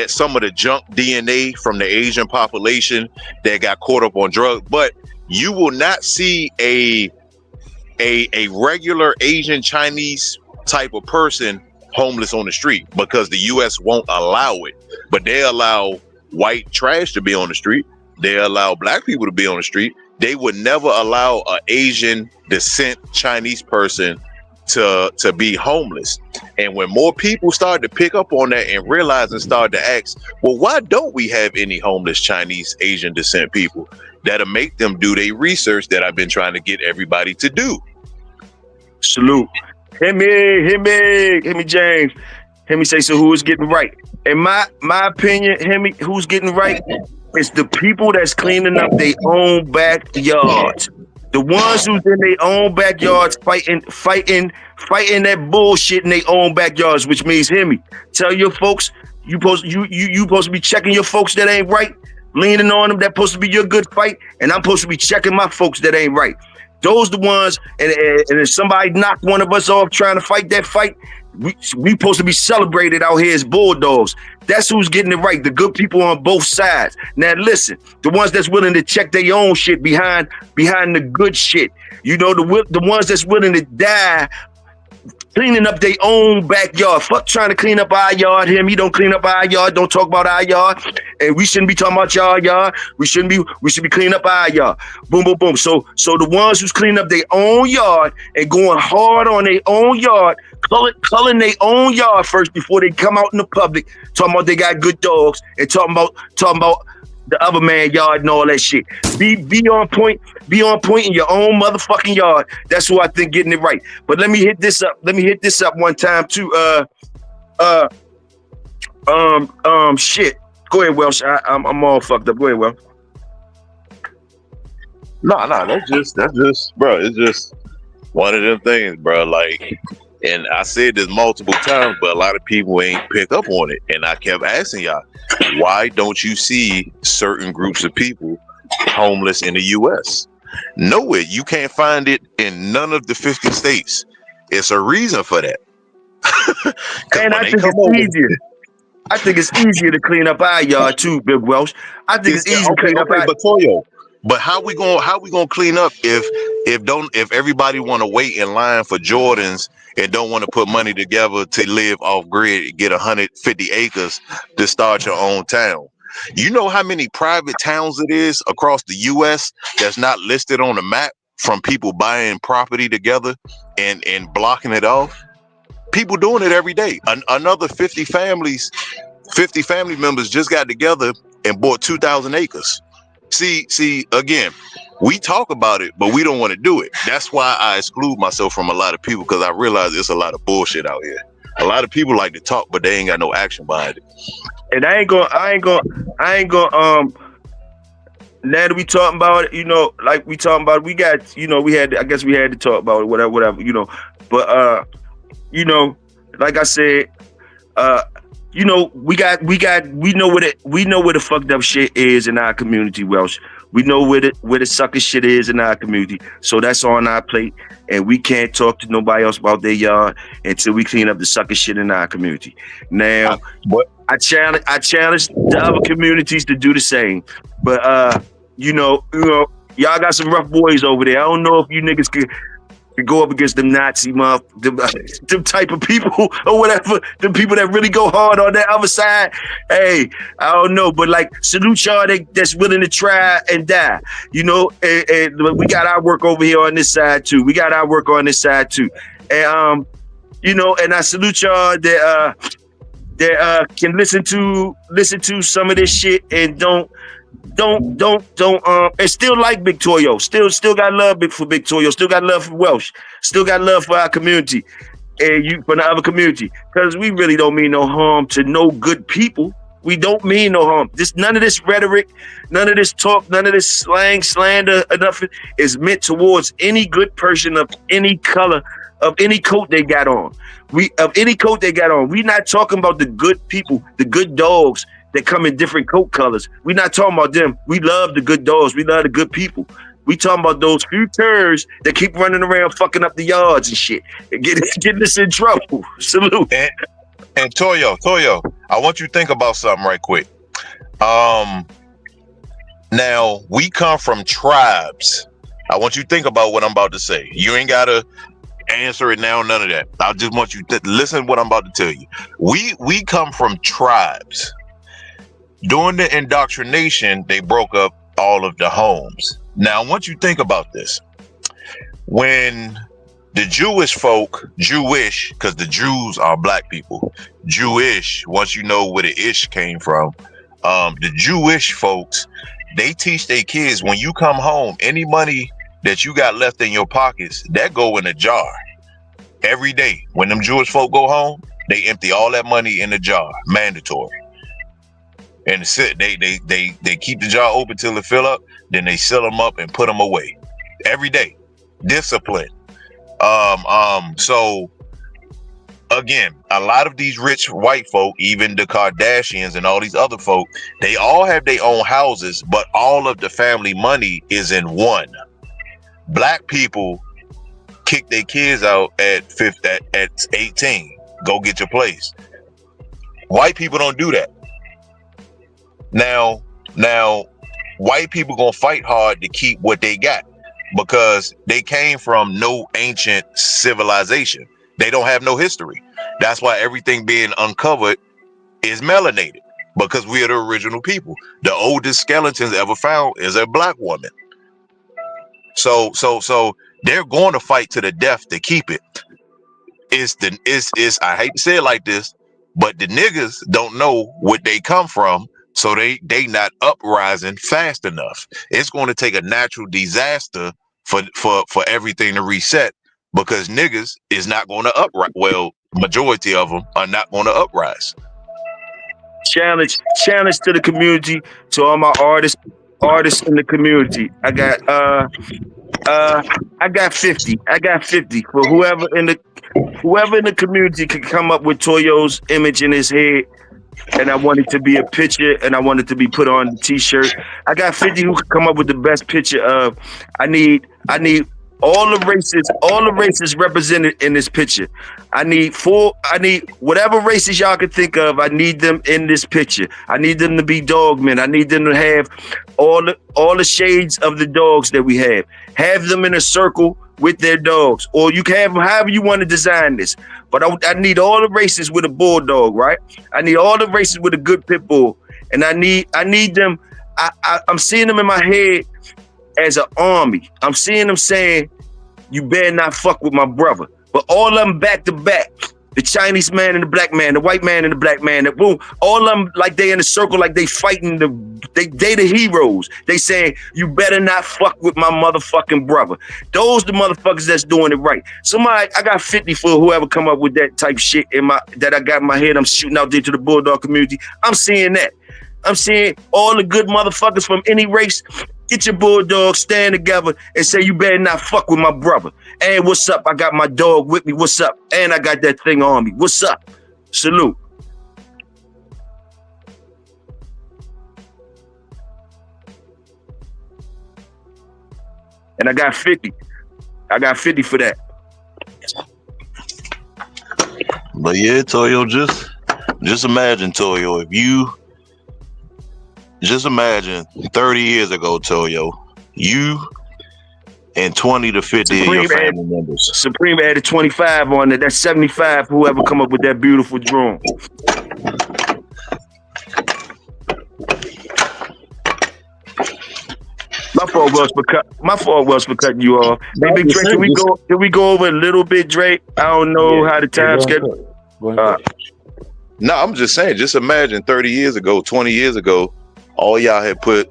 some of the junk DNA from the Asian population that got caught up on drugs, but you will not see a regular Asian Chinese type of person homeless on the street because the US won't allow it. But they allow white trash to be on the street. They allow black people to be on the street. They would never allow an Asian descent Chinese person to be homeless. And when more people start to pick up on that and realize and start to ask, well, why don't we have any homeless Chinese Asian descent people? That'll make them do their research that I've been trying to get everybody to do. Salute. Hit me, James. Hit me say, so who is getting right? In my opinion, who's getting right? It's the people that's cleaning up their own backyards. The ones who's in their own backyards fighting that bullshit in their own backyards, which means, hear me, tell your folks, you supposed to be checking your folks that ain't right, leaning on them, that's supposed to be your good fight, and I'm supposed to be checking my folks that ain't right. Those the ones, and if somebody knock one of us off trying to fight that fight, we supposed to be celebrated out here as bulldogs. That's who's getting it right. The good people on both sides. Now listen, the ones that's willing to check their own shit behind the good shit. You know, the ones that's willing to die cleaning up their own backyard. Fuck trying to clean up our yard. He don't clean up our yard. Don't talk about our yard. And we shouldn't be talking about y'all yard. We should be cleaning up our yard. Boom, boom, boom. So the ones who's cleaning up their own yard and going hard on their own yard, culling their own yard first before they come out in the public, talking about they got good dogs and talking about the other man yard and all that shit. Be on point in your own motherfucking yard. That's who I think getting it right. But let me hit this up one time too. Shit. Go ahead, Welsh. I'm all fucked up. Go ahead, Welsh. No, that's just, bro. It's just one of them things, bro. Like, and I said this multiple times, but a lot of people ain't pick up on it. And I kept asking y'all, why don't you see certain groups of people homeless in the U.S.? Nowhere. You can't find it in none of the 50 states. It's a reason for that. And I think it's easier. I think it's easier to clean up our yard too, Big Welsh. I think it's easier to clean up our. But TOYO, but how we gonna clean up if everybody want to wait in line for Jordans and don't want to put money together to live off grid, get 150 acres to start your own town? You know how many private towns it is across the U.S. that's not listed on the map from people buying property together and blocking it off? People doing it every day. Another 50 family members just got together and bought 2,000 acres. See, again, we talk about it, but we don't want to do it. That's why I exclude myself from a lot of people, because I realize there's a lot of bullshit out here. A lot of people like to talk, but they ain't got no action behind it. And I ain't gonna now that we talking about it, you know, like we talking about, we got, you know, we had to talk about it, whatever, you know. But you know, like I said, you know, we know where the fucked up shit is in our community, Welsh. We know where the sucker shit is in our community. So that's on our plate, and we can't talk to nobody else about their yard until we clean up the sucker shit in our community. Now, I challenge the other communities to do the same. But you know, y'all got some rough boys over there. I don't know if you niggas could go up against them Nazi them type of people or whatever, them people that really go hard on that other side. Hey, I don't know, but like, salute y'all that's willing to try and die, you know. And we got our work over here on this side too. And you know, and I salute y'all that can listen to some of this shit and don't and still like Big TOYO. Still got love for Big TOYO. Still got love for Welsh. Still got love for our community and you for the other community. Because we really don't mean no harm to no good people. We don't mean no harm. None of this rhetoric, none of this talk, none of this slander, nothing is meant towards any good person of any color, of any coat they got on. We not talking about the good people, the good dogs that come in different coat colors. We're not talking about them. We love the good dogs. We love the good people. We talking about those few turds that keep running around fucking up the yards and shit and getting us in trouble. Salute. And Toyo, I want you to think about something right quick. Now we come from tribes. I want you to think about what I'm about to say. You ain't gotta answer it now, none of that. I just want you to listen to what I'm about to tell you. We come from tribes. During the indoctrination, they broke up all of the homes. Now, I want you to think about this. When the Jewish folk, because the Jews are black people, Jewish, once you know where the ish came from, the Jewish folks, they teach their kids, when you come home, any money that you got left in your pockets, that go in a jar. Every day, when them Jewish folk go home, they empty all that money in the jar, mandatory. And they keep the jar open till it fill up, then they seal them up and put them away. Every day. Discipline. So again, a lot of these rich white folk, even the Kardashians and all these other folk, they all have their own houses, but all of the family money is in one. Black people kick their kids out at 18. Go get your place. White people don't do that. Now, white people gonna fight hard to keep what they got because they came from no ancient civilization. They don't have no history. That's why everything being uncovered is melanated, because we are the original people. The oldest skeletons ever found is a black woman. So they're going to fight to the death to keep it. It's I hate to say it like this, but the niggas don't know what they come from. So they not uprising fast enough. It's going to take a natural disaster for everything to reset, because niggas is not going to uprise. Well, majority of them are not going to uprise. Challenge to the community, to all my artists in the community. I got 50. I got 50 for whoever in the community can come up with Toyo's image in his head. And I want it to be a picture, and I want it to be put on the t-shirt. I got 50 who can come up with the best picture of. I need all the races represented in this picture. I need whatever races y'all can think of. I need them in this picture. I need them to be dogmen. I need them to have all the shades of the dogs that we have. Have them in a circle with their dogs, or you can have them however you want to design this. But I need all the races with a bulldog, right? I need all the races with a good pit bull, and I need them. I'm seeing them in my head as an army. I'm seeing them saying, "You better not fuck with my brother." But all of them back to back. The Chinese man and the black man, the white man and the black man, boom, all of them like they in a circle, like they fighting they the heroes. They saying, "You better not fuck with my motherfucking brother." Those the motherfuckers that's doing it right. I got 50 for whoever come up with that type shit that I got in my head. I'm shooting out there to the bulldog community. I'm seeing that. I'm seeing all the good motherfuckers from any race. Get your bulldog, stand together, and say, "You better not fuck with my brother." And what's up? I got my dog with me. What's up? And I got that thing on me. What's up? Salute. And I got 50. I got 50 for that. But yeah, Toyo, just imagine, Toyo, if you just imagine 30 years ago, Toyo, you and 20 to 50 of your family members. Supreme added 25 on it. That's 75. Whoever come up with that beautiful drawing. My fault was for cutting you off. Hey, Big Drake, can we go over a little bit, Drake? I don't know how the time schedule. No, I'm just saying, just imagine 30 years ago, 20 years ago, all y'all had put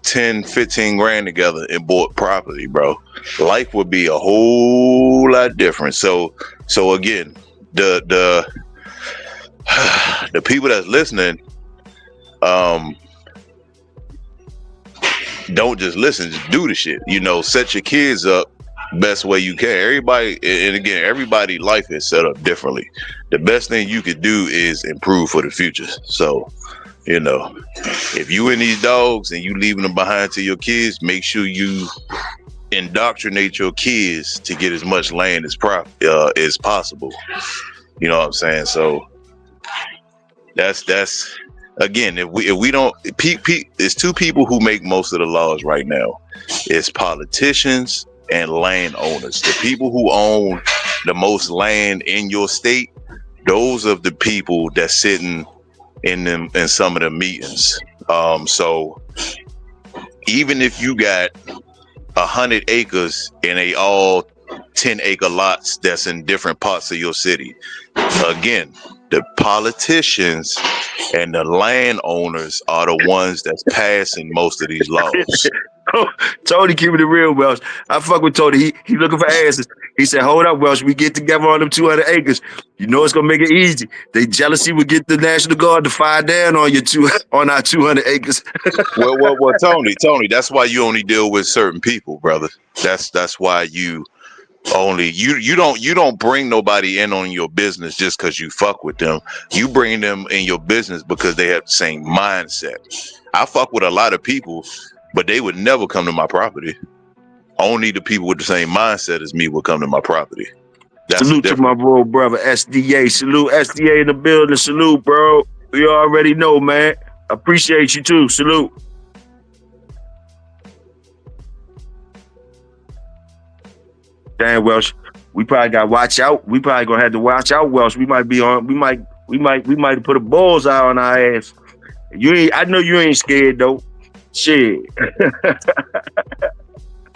10, 15 grand together and bought property, bro. Life would be a whole lot different. So again, the people that's listening, don't just listen, just do the shit. Set your kids up best way you can. Everybody, and again, everybody life is set up differently. The best thing you could do is improve for the future. So, you know, if you in these dogs and you leaving them behind to your kids, make sure you indoctrinate your kids to get as much land as possible. You know what I'm saying? So that's again, if we don't, it's two people who make most of the laws right now. It's politicians and landowners. The people who own the most land in your state, those are the people that's sitting in some of the meetings. So even if you got 100 acres and they all 10-acre lots that's in different parts of your city, again, the politicians and the landowners are the ones that's passing most of these laws. Tony keeping it real, Welsh. I fuck with Tony. He looking for answers. He said, hold up, Welsh. We get together on them 200 acres. You know it's gonna make it easy. They jealousy would get the National Guard to fire down on on our 200 acres. well, Tony, that's why you only deal with certain people, brother. That's why you don't bring nobody in on your business just because you fuck with them. You bring them in your business because they have the same mindset. I fuck with a lot of people, but they would never come to my property. Only the people with the same mindset as me will come to my property. That's salute to my bro, brother SDA. Salute SDA in the building. Salute, bro. You already know, man. Appreciate you too. Salute. Damn, Welsh. We probably got to watch out. We probably gonna have to watch out, Welsh. We might be on. We might put a bullseye on our ass. I know you ain't scared though. Shit.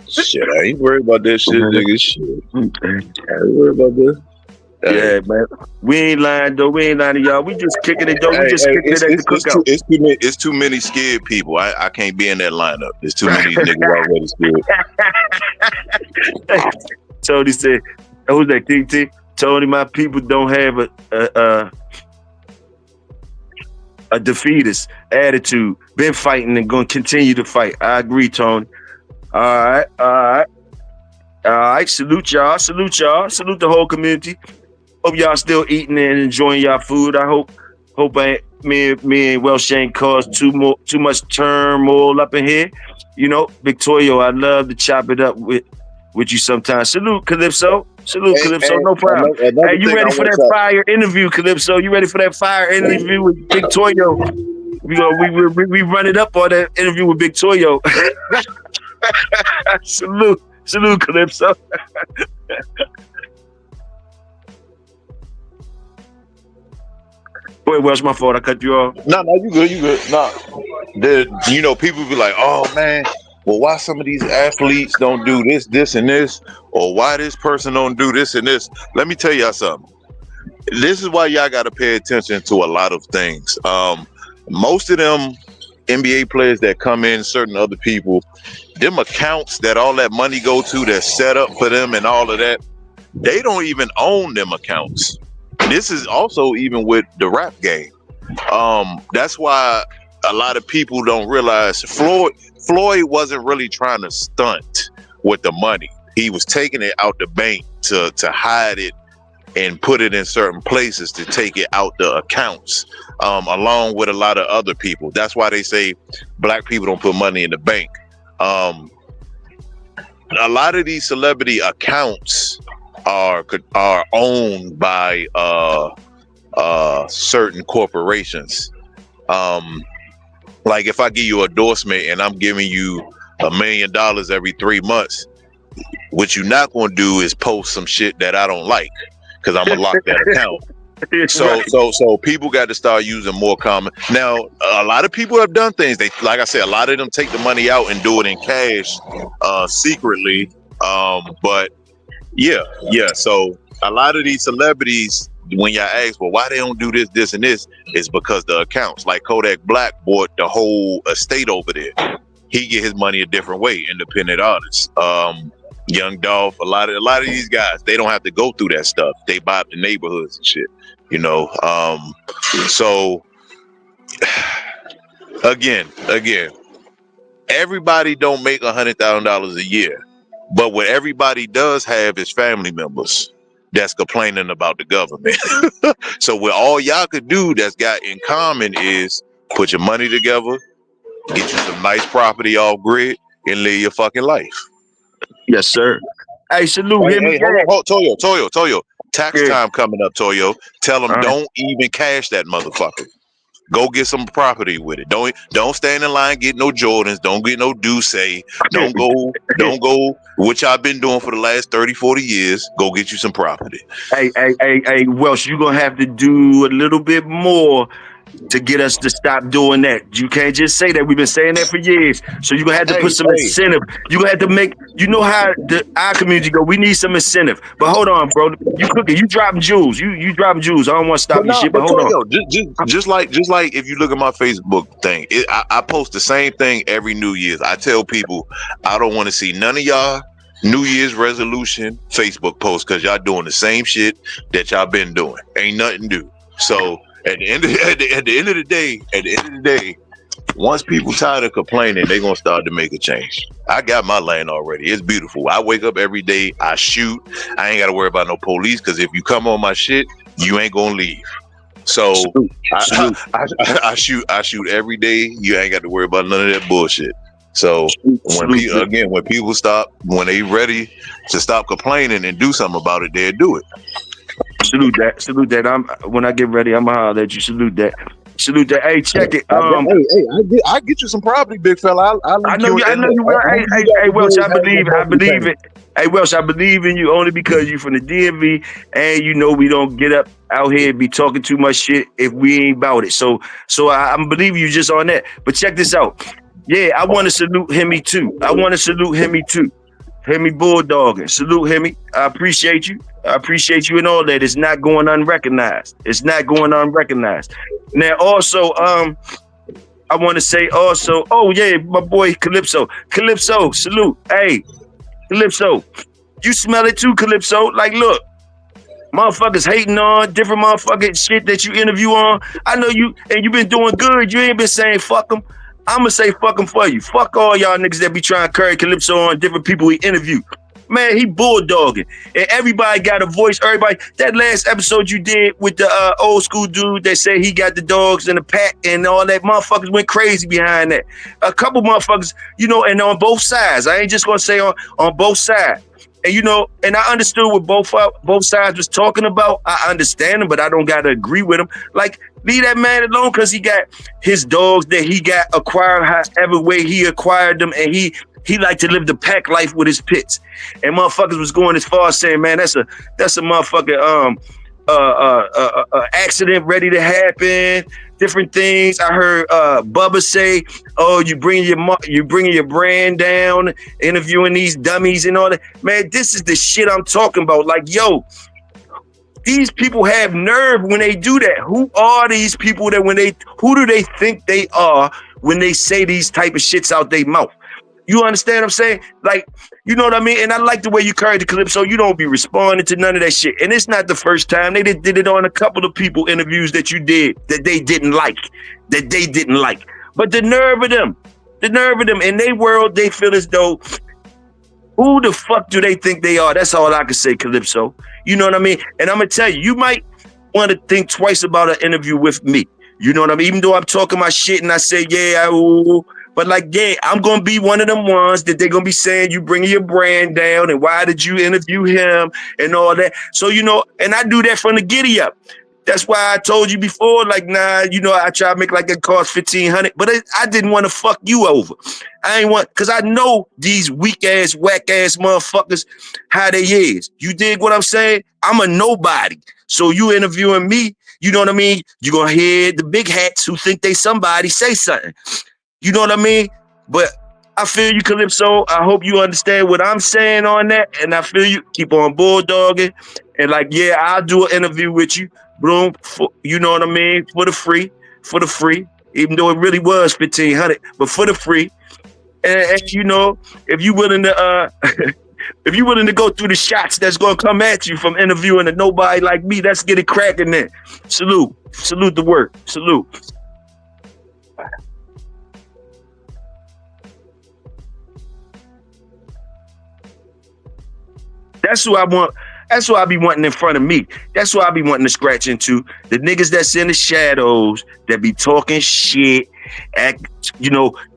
Shit, I ain't worried about that shit, nigga. Shit. I ain't worried about that. Yeah, man. We ain't lying though. We ain't lying to y'all. We just kicking it though. We just kicking it at the cookout. It's too many scared people. I can't be in that lineup. There's too many niggas already scared. Tony said, who's that, TT? Tony, my people don't have a defeatist attitude. Been fighting and gonna continue to fight. I agree, Tony. All right. Salute y'all. Salute the whole community. Hope y'all still eating and enjoying y'all food. I hope me and Welsh ain't caused too much turmoil up in here. You know, Big TOYO, I'd love to chop it up with you sometimes. Salute, Calypso. Calypso. No problem. Hey, you ready for that fire interview, Calypso? You ready for that fire interview with Big TOYO? We run it up on that interview with Big TOYO. Salute, Calypso. Boy, Welsh, my fault. I cut you off. No, you good. No, people be like, oh man, well, why some of these athletes don't do this, and this, or why this person don't do this and this? Let me tell y'all something. This is why y'all got to pay attention to a lot of things. Most of them NBA players that come in, certain other people, them accounts that all that money go to, that's set up for them and all of that, they don't even own them accounts. This is also even with the rap game. That's why a lot of people don't realize Floyd wasn't really trying to stunt with the money. He was taking it out the bank to hide it and put it in certain places to take it out the accounts, along with a lot of other people. That's why they say black people don't put money in the bank. A lot of these celebrity accounts are owned by certain corporations. Like if I give you an endorsement and I'm giving you $1 million every 3 months, what you're not going to do is post some shit that I don't like, because I'm gonna lock that account. So people got to start using more common. Now, a lot of people have done things. They, like I said, a lot of them take the money out and do it in cash, secretly. But yeah. So a lot of these celebrities, when y'all ask, well, why they don't do this, and this, is because the accounts. Like Kodak Black bought the whole estate over there. He get his money a different way. Independent artists. Young Dolph, a lot of these guys, they don't have to go through that stuff. They buy up the neighborhoods and shit, you know. So again, everybody don't make $100,000 a year. But what everybody does have is family members that's complaining about the government. So what all y'all could do that's got in common is put your money together, get you some nice property off grid, and live your fucking life. Yes, sir. Hey, salute him. Hey, hold on, Toyo. Tax Yeah. time coming up, Toyo. Tell them don't even cash that motherfucker. Go get some property with it. Don't stand in line, get no Jordans. Don't get no Douce. Don't go, which I've been doing for the last 30, 40 years. Go get you some property. Hey, Welsh, you're gonna have to do a little bit more to get us to stop doing that. You can't just say that. We've been saying that for years. So you're gonna have to put some incentive. You're gonna have to make, you know how our community go. We need some incentive. But hold on, bro. You cooking, you dropping jewels. You dropping jewels. I don't want to stop your shit, but hold on. Just like if you look at my Facebook thing, I post the same thing every New Year's. I tell people I don't want to see none of y'all New Year's resolution Facebook posts because y'all doing the same shit that y'all been doing. Ain't nothing new. So at the end of the day, once people tired of complaining, they gonna start to make a change. I got my land already. It's beautiful. I wake up every day. I shoot. I ain't got to worry about no police because if you come on my shit, you ain't gonna leave. So I shoot every day. You ain't got to worry about none of that bullshit. So when they ready to stop complaining and do something about it, they'll do it. Salute that. When I get ready, I'm gonna holler at you. Salute that. Hey, check it. I get you some property, big fella. I know you will. Hey, Welsh, I believe it. Hey, Welsh, I believe in you only because you from the DMV, and you know we don't get up out here and be talking too much shit if we ain't about it. So I believe you just on that. But check this out. Yeah, I want to salute Hemi too. Hemi Bulldog. Salute Hemi. I appreciate you. And all that. It's not going unrecognized. Now, also, I want to say also, oh yeah, my boy Calypso, salute. Hey, Calypso, you smell it too, Calypso. Like, look, motherfuckers hating on different motherfucking shit that you interview on. I know you, and you been doing good. You ain't been saying fuck them. I'm gonna say fuck them for you. Fuck all y'all niggas that be trying to carry Calypso on different people he interview. Man, he bulldogging. And everybody got a voice. Everybody, that last episode you did with the old school dude that said he got the dogs in the pack and all that, motherfuckers went crazy behind that. A couple motherfuckers, you know, and on both sides. I ain't just gonna say on both sides. And you know, and I understood what both sides was talking about. I understand them, but I don't gotta agree with them. Like, leave that man alone because he got his dogs that he got acquired however way he acquired them, and he like to live the pack life with his pits. And motherfuckers was going as far as saying, man, that's a motherfucking accident ready to happen. Different things. I heard Bubba say, "Oh, you bringing your brand down, interviewing these dummies and all that." Man, this is the shit I'm talking about. Like, yo, these people have nerve when they do that. Who are these people that who do they think they are when they say these type of shits out their mouth? You understand what I'm saying? Like, you know what I mean? And I like the way you carried the Calypso. You don't be responding to none of that shit. And it's not the first time. They did it on a couple of people interviews that you did that they didn't like. But the nerve of them, in their world, they feel as though, who the fuck do they think they are? That's all I can say, Calypso. You know what I mean? And I'm going to tell you, you might want to think twice about an interview with me. You know what I mean? Even though I'm talking my shit and I say, yeah, but like, yeah, I'm going to be one of them ones that they're going to be saying you bringing your brand down and why did you interview him and all that. So, you know, and I do that from the giddy up. That's why I told you before, like, nah, you know, I try to make like it cost $1,500, but I didn't want to fuck you over. I ain't want, because I know these weak ass, whack ass motherfuckers, how they is. You dig what I'm saying? I'm a nobody. So you interviewing me, you know what I mean? You're going to hear the big hats who think they somebody say something. You know what I mean? But I feel you, Calypso. I hope you understand what I'm saying on that. And I feel you. Keep on bulldogging. And like, yeah, I'll do an interview with you. Boom. You know what I mean? For the free. Even though it really was $1,500, but for the free. And you know, if you willing to if you willing to go through the shots that's gonna come at you from interviewing a nobody like me, let's get it cracking then. Salute the work. Salute. That's who I want. That's what I be wanting in front of me. That's what I be wanting to scratch into. The niggas that's in the shadows that be talking shit,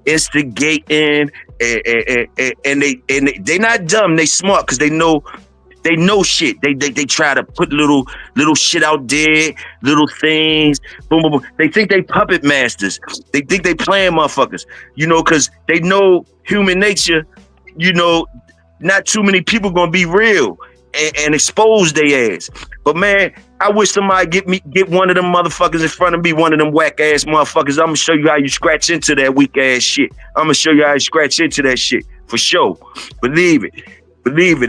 instigating, and they not dumb. They smart because they know shit. They try to put little shit out there, little things. Boom, boom, boom. They think they puppet masters. They think they playing motherfuckers. Because they know human nature. Not too many people gonna be real and expose their ass. But man, I wish somebody get one of them motherfuckers in front of me, one of them whack ass motherfuckers. I'm gonna show you how you scratch into that weak ass shit. I'm gonna show you how you scratch into that shit for sure. Believe it.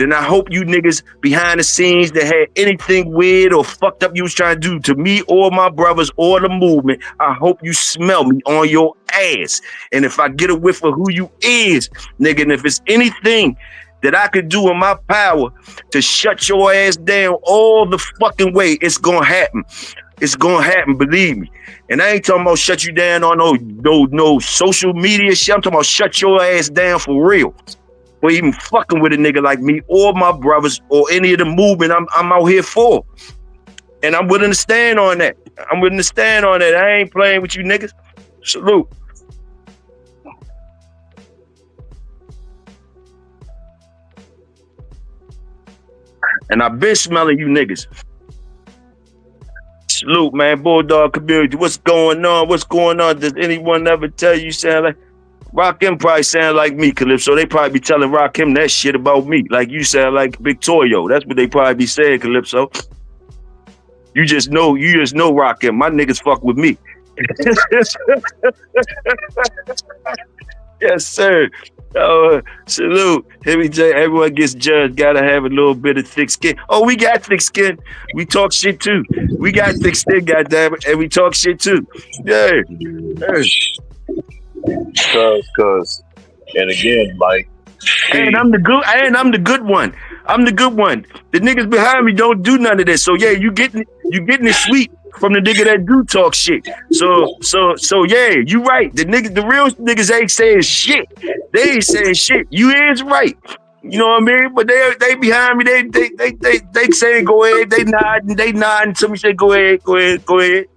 And I hope you niggas behind the scenes that had anything weird or fucked up you was trying to do to me or my brothers or the movement, I hope you smell me on your ass. And if I get a whiff of who you is, nigga, and if it's anything that I could do in my power to shut your ass down all the fucking way, it's gonna happen. It's gonna happen, believe me. And I ain't talking about shut you down on no social media shit. I'm talking about shut your ass down for real. For even fucking with a nigga like me or my brothers or any of the movement I'm out here for. And I'm willing to stand on that. I ain't playing with you niggas. Salute. And I've been smelling you niggas. Salute, man. Bulldog community. What's going on? Does anyone ever tell you sound like Rakim? Probably sound like me, Calypso. They probably be telling Rakim that shit about me. Like you sound like Big TOYO. That's what they probably be saying, Calypso. You just know Rakim. My niggas fuck with me. Yes, sir. Salute. Everyone gets judged. Gotta have a little bit of thick skin. Oh, we got thick skin. We talk shit too. We got thick skin, goddammit, and we talk shit too. Yeah. Cause, and again, like, and I'm the good one. The niggas behind me don't do none of this. So yeah, you getting it sweet from the nigga that do talk shit. So yeah, you right. The real niggas ain't saying shit. They ain't saying shit. You is right. You know what I mean? But they behind me. They saying go ahead. They nodding to me. Say go ahead.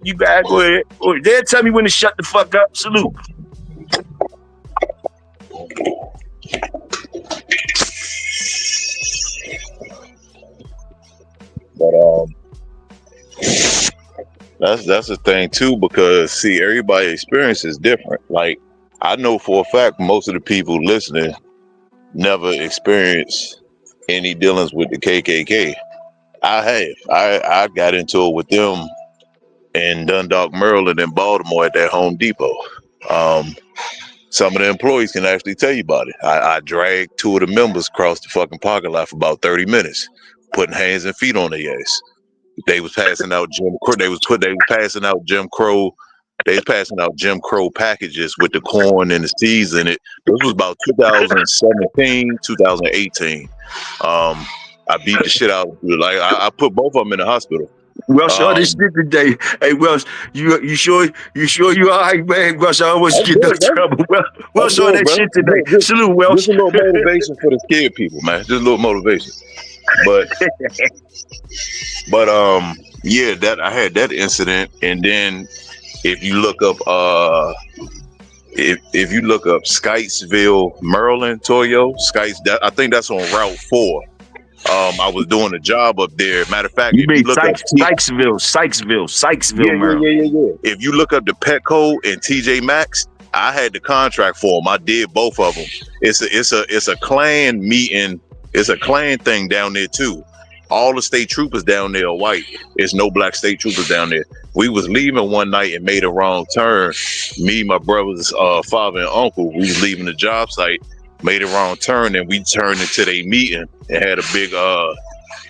You guys go ahead. They'll tell me when to shut the fuck up. Salute. But that's the thing too, because see, everybody's experience is different. Like, I know for a fact most of the people listening never experienced any dealings with the KKK. I have. I got into it with them in Dundalk, Maryland, and Baltimore at that Home Depot. Some of the employees can actually tell you about it. I dragged two of the members across the fucking parking lot for about 30 minutes, putting hands and feet on their ass. They was passing out Jim Crow. They was passing out Jim Crow packages with the corn and the seeds in it. This was about 2017, 2018. I beat the shit out of them. Like, I put both of them in the hospital. Welsh, this shit today. Hey, Welsh, you sure you all right, man? Welsh, I always get no trouble. Welsh, on that shit today. Salute, Welsh. Just a little motivation for the scared people, man. Just a little motivation. But yeah, that I had that incident, and then if you look up if you look up Skitesville, Maryland, TOYO, I think that's on Route 4. I was doing a job up there. Matter of fact, you mean Sykesville, Maryland. Yeah. If you look up the Petco and TJ Maxx, I had the contract for them. I did both of them. It's a Klan meeting. It's a Klan thing down there too. All the state troopers down there are white. There's no black state troopers down there. We was leaving one night and made a wrong turn. Me, my brother's father and uncle, we was leaving the job site, made a wrong turn, and we turned into their meeting and had a big I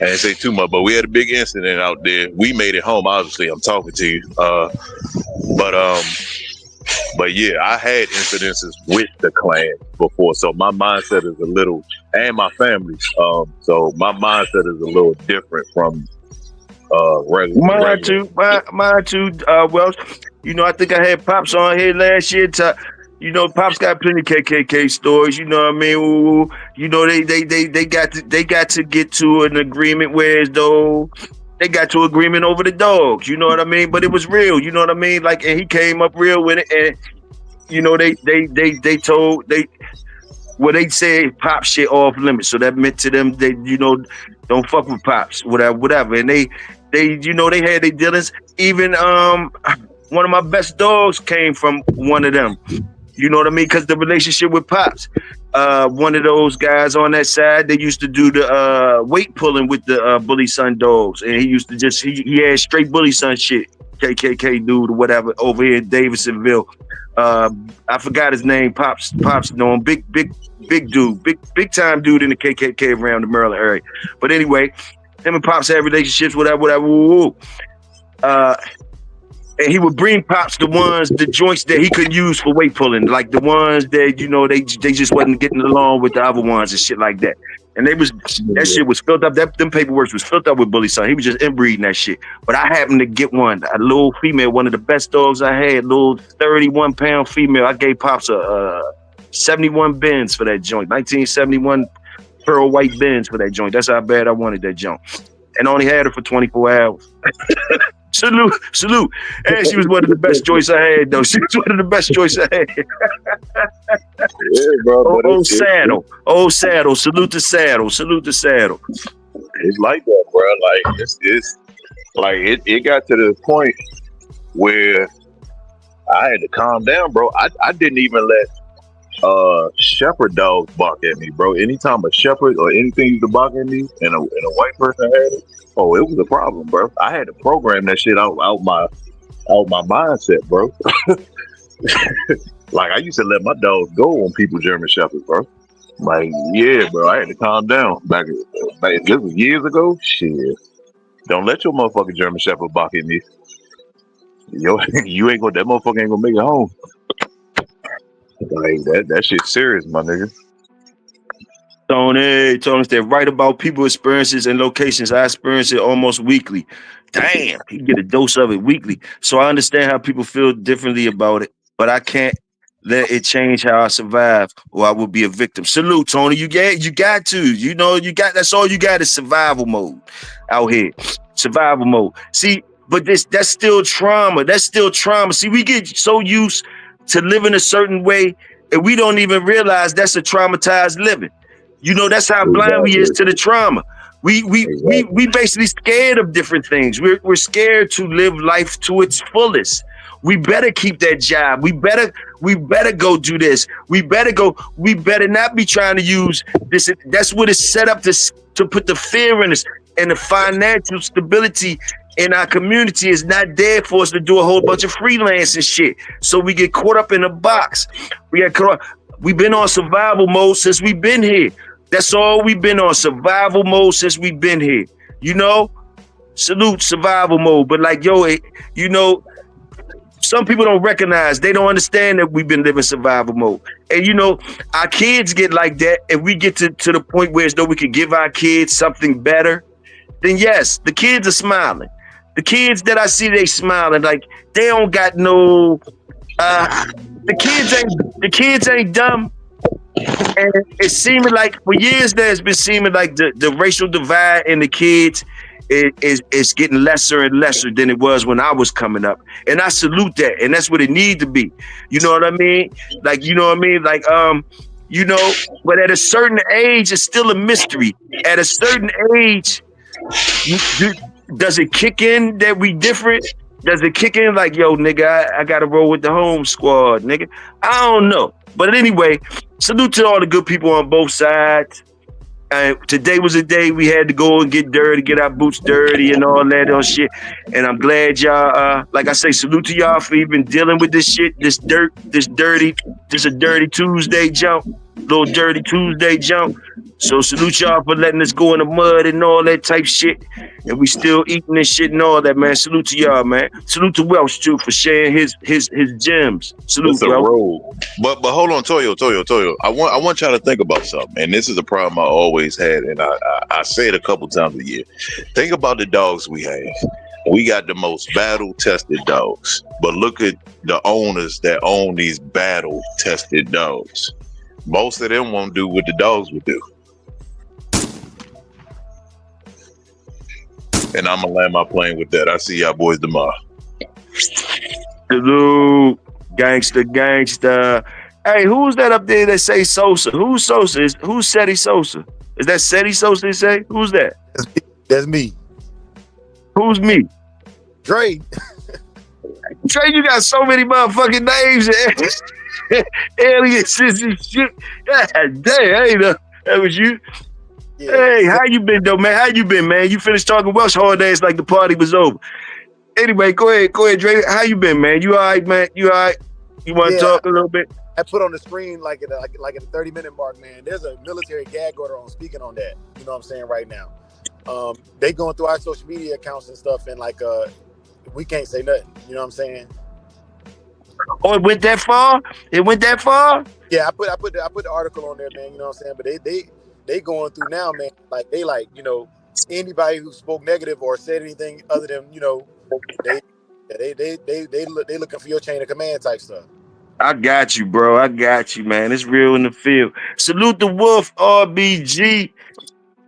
didn't say too much, but we had a big incident out there. We made it home, obviously. I'm talking to you. But yeah, I had incidences with the Klan before, so my mindset is a little, and my family. So my mindset is a little different from regular. Mine too. Welsh. You know, I think I had Pops on here last year You know, Pops got plenty of KKK stories. You know what I mean? Ooh, you know, they got to get to an agreement where as though they got to agreement over the dogs. You know what I mean? But it was real. You know what I mean? Like, and he came up real with it. And you know, they said Pops shit off limits. So that meant to them they, you know, don't fuck with Pops, whatever. And they you know, they had their dealings. Even one of my best dogs came from one of them. You know what I mean? Because the relationship with Pops, one of those guys on that side, they used to do the weight pulling with the Bully Son dogs, and he used to just he had straight Bully Son shit, KKK dude or whatever over here in Davidsonville. I forgot his name. Pops know him. Big dude, big time dude in the KKK around the Maryland area. But anyway, him and Pops had relationships, whatever. Woo. And he would bring Pops the joints that he couldn't use for weight pulling, like the ones that, you know, they just wasn't getting along with the other ones and shit like that. And that shit was filled up. Them paperwork was filled up with Bully Son. He was just inbreeding that shit. But I happened to get a little female, one of the best dogs I had, little 31-pound female. I gave Pops a 71 Benz for that joint, 1971 pearl white Benz for that joint. That's how bad I wanted that joint. And only had her for 24 hours. Salute. And she was one of the best joints I had, though. She was one of the best joints I had. Yeah, bro. Old Saddle. Salute to Saddle. It's like that, bro. Like it's like it got to the point where I had to calm down, bro. I didn't even let shepherd dogs bark at me, bro. Anytime a shepherd or anything used to bark at me and a white person had it, oh, it was a problem, bro. I had to program that shit out my mindset, bro. Like, I used to let my dogs go on people German shepherds, bro. Like, yeah, bro, I had to calm down. Back this was years ago. Shit, don't let your motherfucking German shepherd bark at me. Yo, that motherfucker ain't gonna make it home. Like that shit's serious, my nigga. Tony said, write about people experiences and locations. I experience it almost weekly. Damn, you get a dose of it weekly. So I understand how people feel differently about it, but I can't let it change how I survive, or I will be a victim. Salute, Tony. You got to. You know, that's all you got is survival mode out here. Survival mode. See, but that's still trauma. See, we get so used to living a certain way, and we don't even realize that's a traumatized living. You know, that's how blind we is to the trauma. We basically scared of different things. We're scared to live life to its fullest. We better keep that job. We better go do this. We better not be trying to use this. That's what it's set up to put the fear in us. And the financial stability in our community is not there for us to do a whole bunch of freelance and shit. So we get caught up in a box. We've been on survival mode since we've been here. That's all we've been on, survival mode since we've been here. You know, salute survival mode. But like, yo, you know, some people don't recognize, they don't understand that we've been living survival mode. And you know, our kids get like that, and we get to the point where as though we could give our kids something better, then yes, the kids are smiling. The kids that I see, they smiling, like they don't got no the kids ain't dumb. And it's seeming like for years there has been seeming like the racial divide in the kids is getting lesser and lesser than it was when I was coming up. And I salute that. And that's what it needs to be. You know what I mean? Like, you know what I mean? Like, you know, but at a certain age, it's still a mystery. At a certain age, does it kick in that we different? Does it kick in like, yo, nigga, I got to roll with the home squad, nigga? I don't know. But anyway, salute to all the good people on both sides. Today was a day we had to go and get dirty, get our boots dirty and all that shit. And I'm glad y'all, like I say, salute to y'all for even dealing with this shit, this a dirty Tuesday jump, little dirty Tuesday jump. So salute y'all for letting us go in the mud and all that type shit. And we still eating this shit and all that, man. Salute to y'all, man. Salute to Welsh too for sharing his gems. Salute, bro. But hold on, Toyo. I want y'all to think about something. And this is a problem I always had, and I say it a couple times a year. Think about the dogs we have. We got the most battle-tested dogs. But look at the owners that own these battle-tested dogs. Most of them won't do what the dogs would do. And I'm gonna land my plane with that. I see y'all boys tomorrow. Salute, gangster. Hey, who's that up there that say Sosa? Who's Sosa? Who's Seti Sosa? Is that Seti Sosa they say? Who's that? That's me. Who's me? Dre. Trey, you got so many motherfucking names and aliases and shit. God damn, ain't that was you? Yeah. Hey, how you been though, man? How you been, man? You finished talking Welsh hard days like the party was over. Anyway, go ahead, Dre. How you been, man? You all right, man? You all right? You want to talk a little bit? I put on the screen like at a 30-minute mark, man. There's a military gag order on speaking on that. You know what I'm saying right now. They going through our social media accounts and stuff, and like we can't say nothing. You know what I'm saying? Oh, it went that far? It went that far? Yeah, I put the article on there, man. You know what I'm saying? But they going through now, man. Like they anybody who spoke negative or said anything other than they looking for your chain of command type stuff. I got you, bro. I got you, man. It's real in the field. Salute the Wolf, RBG.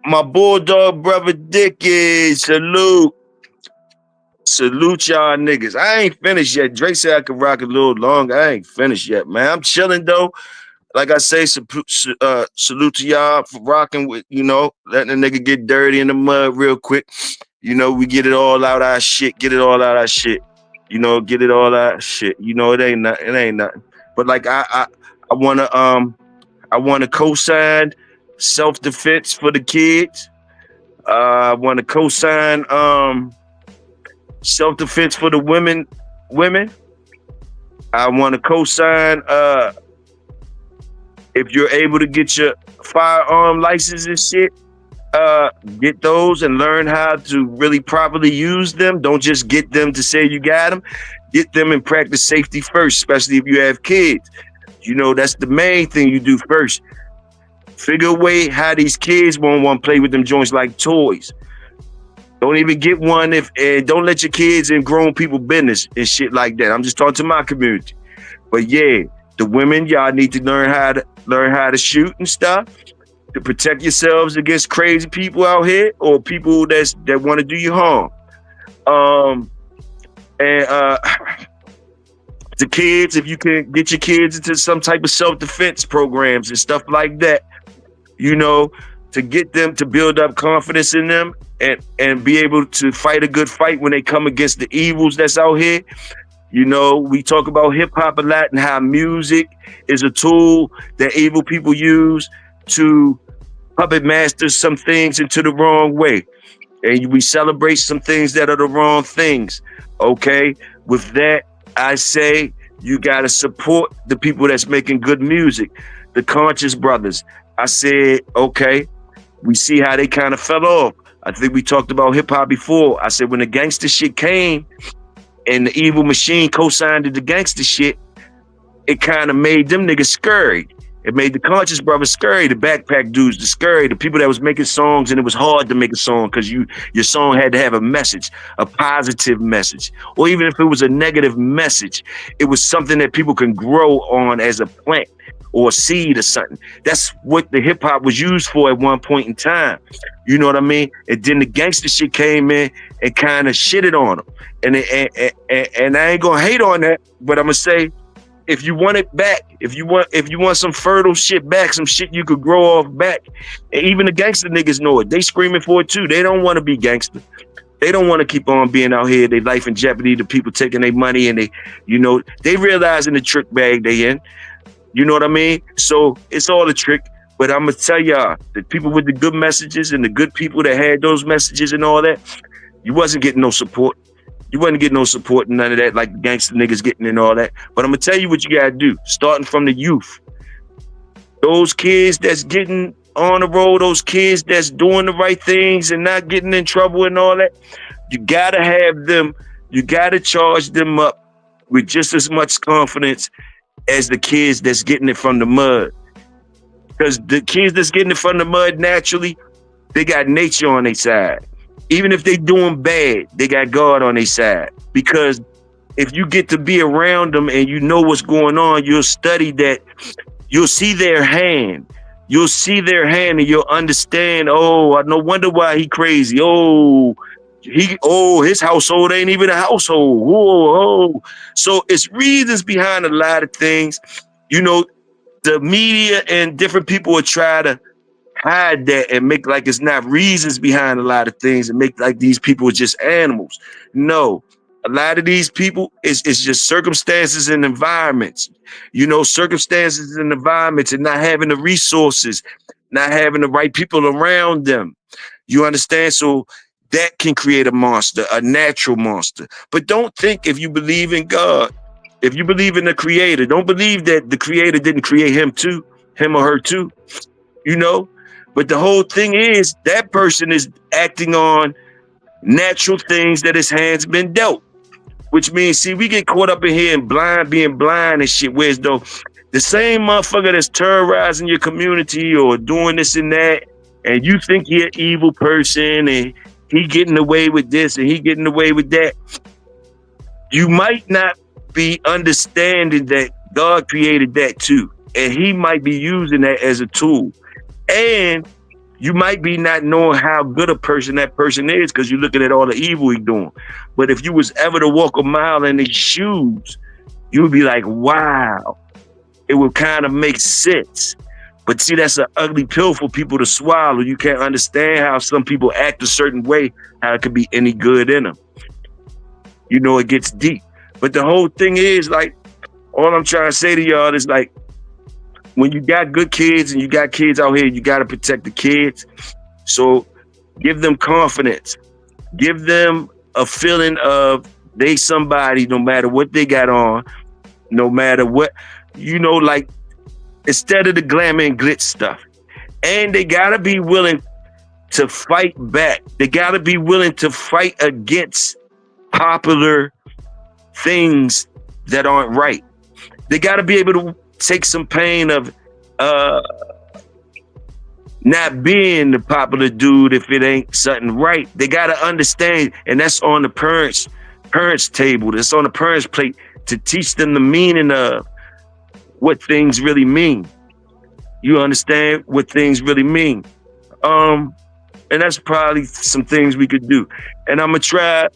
My Bulldog brother Dickie. Salute y'all niggas. I ain't finished yet. Drake said I could rock a little longer. I ain't finished yet, man. I'm chilling though. Like I say, salute to y'all for rocking with, letting a nigga get dirty in the mud real quick. We get it all out our shit. Get it all out our shit. Get it all out shit. It ain't nothing. It ain't nothing. But like I wanna co-sign self-defense for the kids. I wanna co-sign self-defense for the women. I wanna co-sign if you're able to get your firearm license and shit, get those and learn how to really properly use them. Don't just get them to say you got them. Get them and practice safety first, especially if you have kids. That's the main thing you do first. Figure a way how these kids won't want to play with them joints like toys. Don't even get one and don't let your kids in grown people business and shit like that. I'm just talking to my community. But yeah, the women, y'all need to learn how to shoot and stuff to protect yourselves against crazy people out here or people that want to do you harm. The kids, if you can get your kids into some type of self-defense programs and stuff like that, to get them to build up confidence in them and be able to fight a good fight when they come against the evils that's out here. We talk about hip hop a lot and how music is a tool that evil people use to puppet master some things into the wrong way. And we celebrate some things that are the wrong things. Okay. With that, I say you got to support the people that's making good music, the Conscious Brothers. I said, okay, we see how they kind of fell off. I think we talked about hip hop before. I said when the gangster shit came and the evil machine co-signed the gangster shit, it kind of made them niggas scurry. It made the Conscious Brothers scurry, the backpack dudes, the scurry, the people that was making songs, and it was hard to make a song because your song had to have a message, a positive message. Or even if it was a negative message, it was something that people can grow on as a plant or a seed or something. That's what the hip hop was used for at one point in time. You know what I mean? And then the gangster shit came in and kind of shitted on them. And I ain't gonna hate on that, but I'm gonna say, if you want it back, if you want some fertile shit back, some shit you could grow off back, and even the gangster niggas know it. They screaming for it too. They don't want to be gangster. They don't want to keep on being out here, their life in jeopardy, the people taking their money, and they realizing the trick bag they in. You know what I mean? So it's all a trick. But I'm gonna tell y'all, the people with the good messages and the good people that had those messages and all that, you wasn't getting no support. You wasn't getting no support and none of that, like the gangster niggas getting and all that. But I'm gonna tell you what you gotta do, starting from the youth. Those kids that's getting on the road, those kids that's doing the right things and not getting in trouble and all that, you gotta have them, you gotta charge them up with just as much confidence as the kids that's getting it from the mud. Because the kids that's getting it from the mud naturally, they got nature on their side. Even if they doing bad, they got God on their side. Because if you get to be around them and you know what's going on, you'll study that. You'll see their hand. You'll see their hand and you'll understand, oh, no wonder why he crazy. His household ain't even a household. Whoa. So it's reasons behind a lot of things. You know, the media and different people will try to hide that and make like it's not reasons behind a lot of things and make like these people are just animals. No, a lot of these people it's just circumstances and environments. You know, circumstances and environments and not having the resources, not having the right people around them. You understand? So that can create a monster, a natural monster. But don't think if you believe in God, if you believe in the creator, don't believe that the creator didn't create him or her too, you know? But the whole thing is that person is acting on natural things that his hands been dealt. Which means, see, we get caught up in here and being blind and shit, whereas though the same motherfucker that's terrorizing your community or doing this and that, and you think you're an evil person and he getting away with this and he getting away with that, you might not be understanding that God created that too. And he might be using that as a tool. And you might be not knowing how good a person that person is because you're looking at all the evil he's doing. But if you was ever to walk a mile in his shoes, you would be like, wow, it would kind of make sense. But see, that's an ugly pill for people to swallow. You can't understand how some people act a certain way, how it could be any good in them. You know, it gets deep. But the whole thing is like, all I'm trying to say to y'all is like, when you got good kids and you got kids out here, you got to protect the kids. So give them confidence. Give them a feeling of they somebody no matter what they got on, no matter what, you know, like instead of the glamour and glitz stuff. And they got to be willing to fight back. They got to be willing to fight against popular things that aren't right. They got to be able to take some pain of not being the popular dude if it ain't something right. They got to understand, and that's on the parents' table. That's on the parents' plate to teach them the meaning of what things really mean. You understand what things really mean. And that's probably some things we could do. And I'm going to try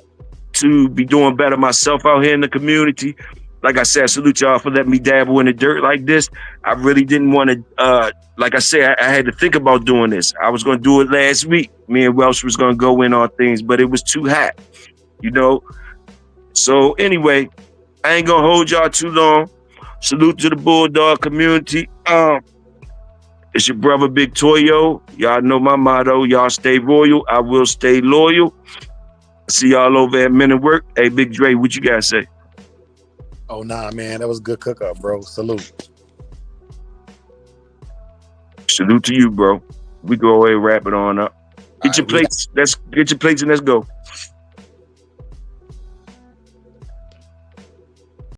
to be doing better myself out here in the community. Like I said, I salute y'all for letting me dabble in the dirt like this. I really didn't want to, like I said, I had to think about doing this. I was going to do it last week. Me and Welsh was going to go in on things, but it was too hot, you know? So anyway, I ain't going to hold y'all too long. Salute to the Bulldog community. It's your brother, Big Toyo. Y'all know my motto. Y'all stay royal. I will stay loyal. See y'all over at Men at Work. Hey, Big Dre, what you guys say? Oh, nah, man. That was a good cook-up, bro. Salute. Salute to you, bro. We go away, wrap it on up. Get your plates. Let's get your plates and let's go.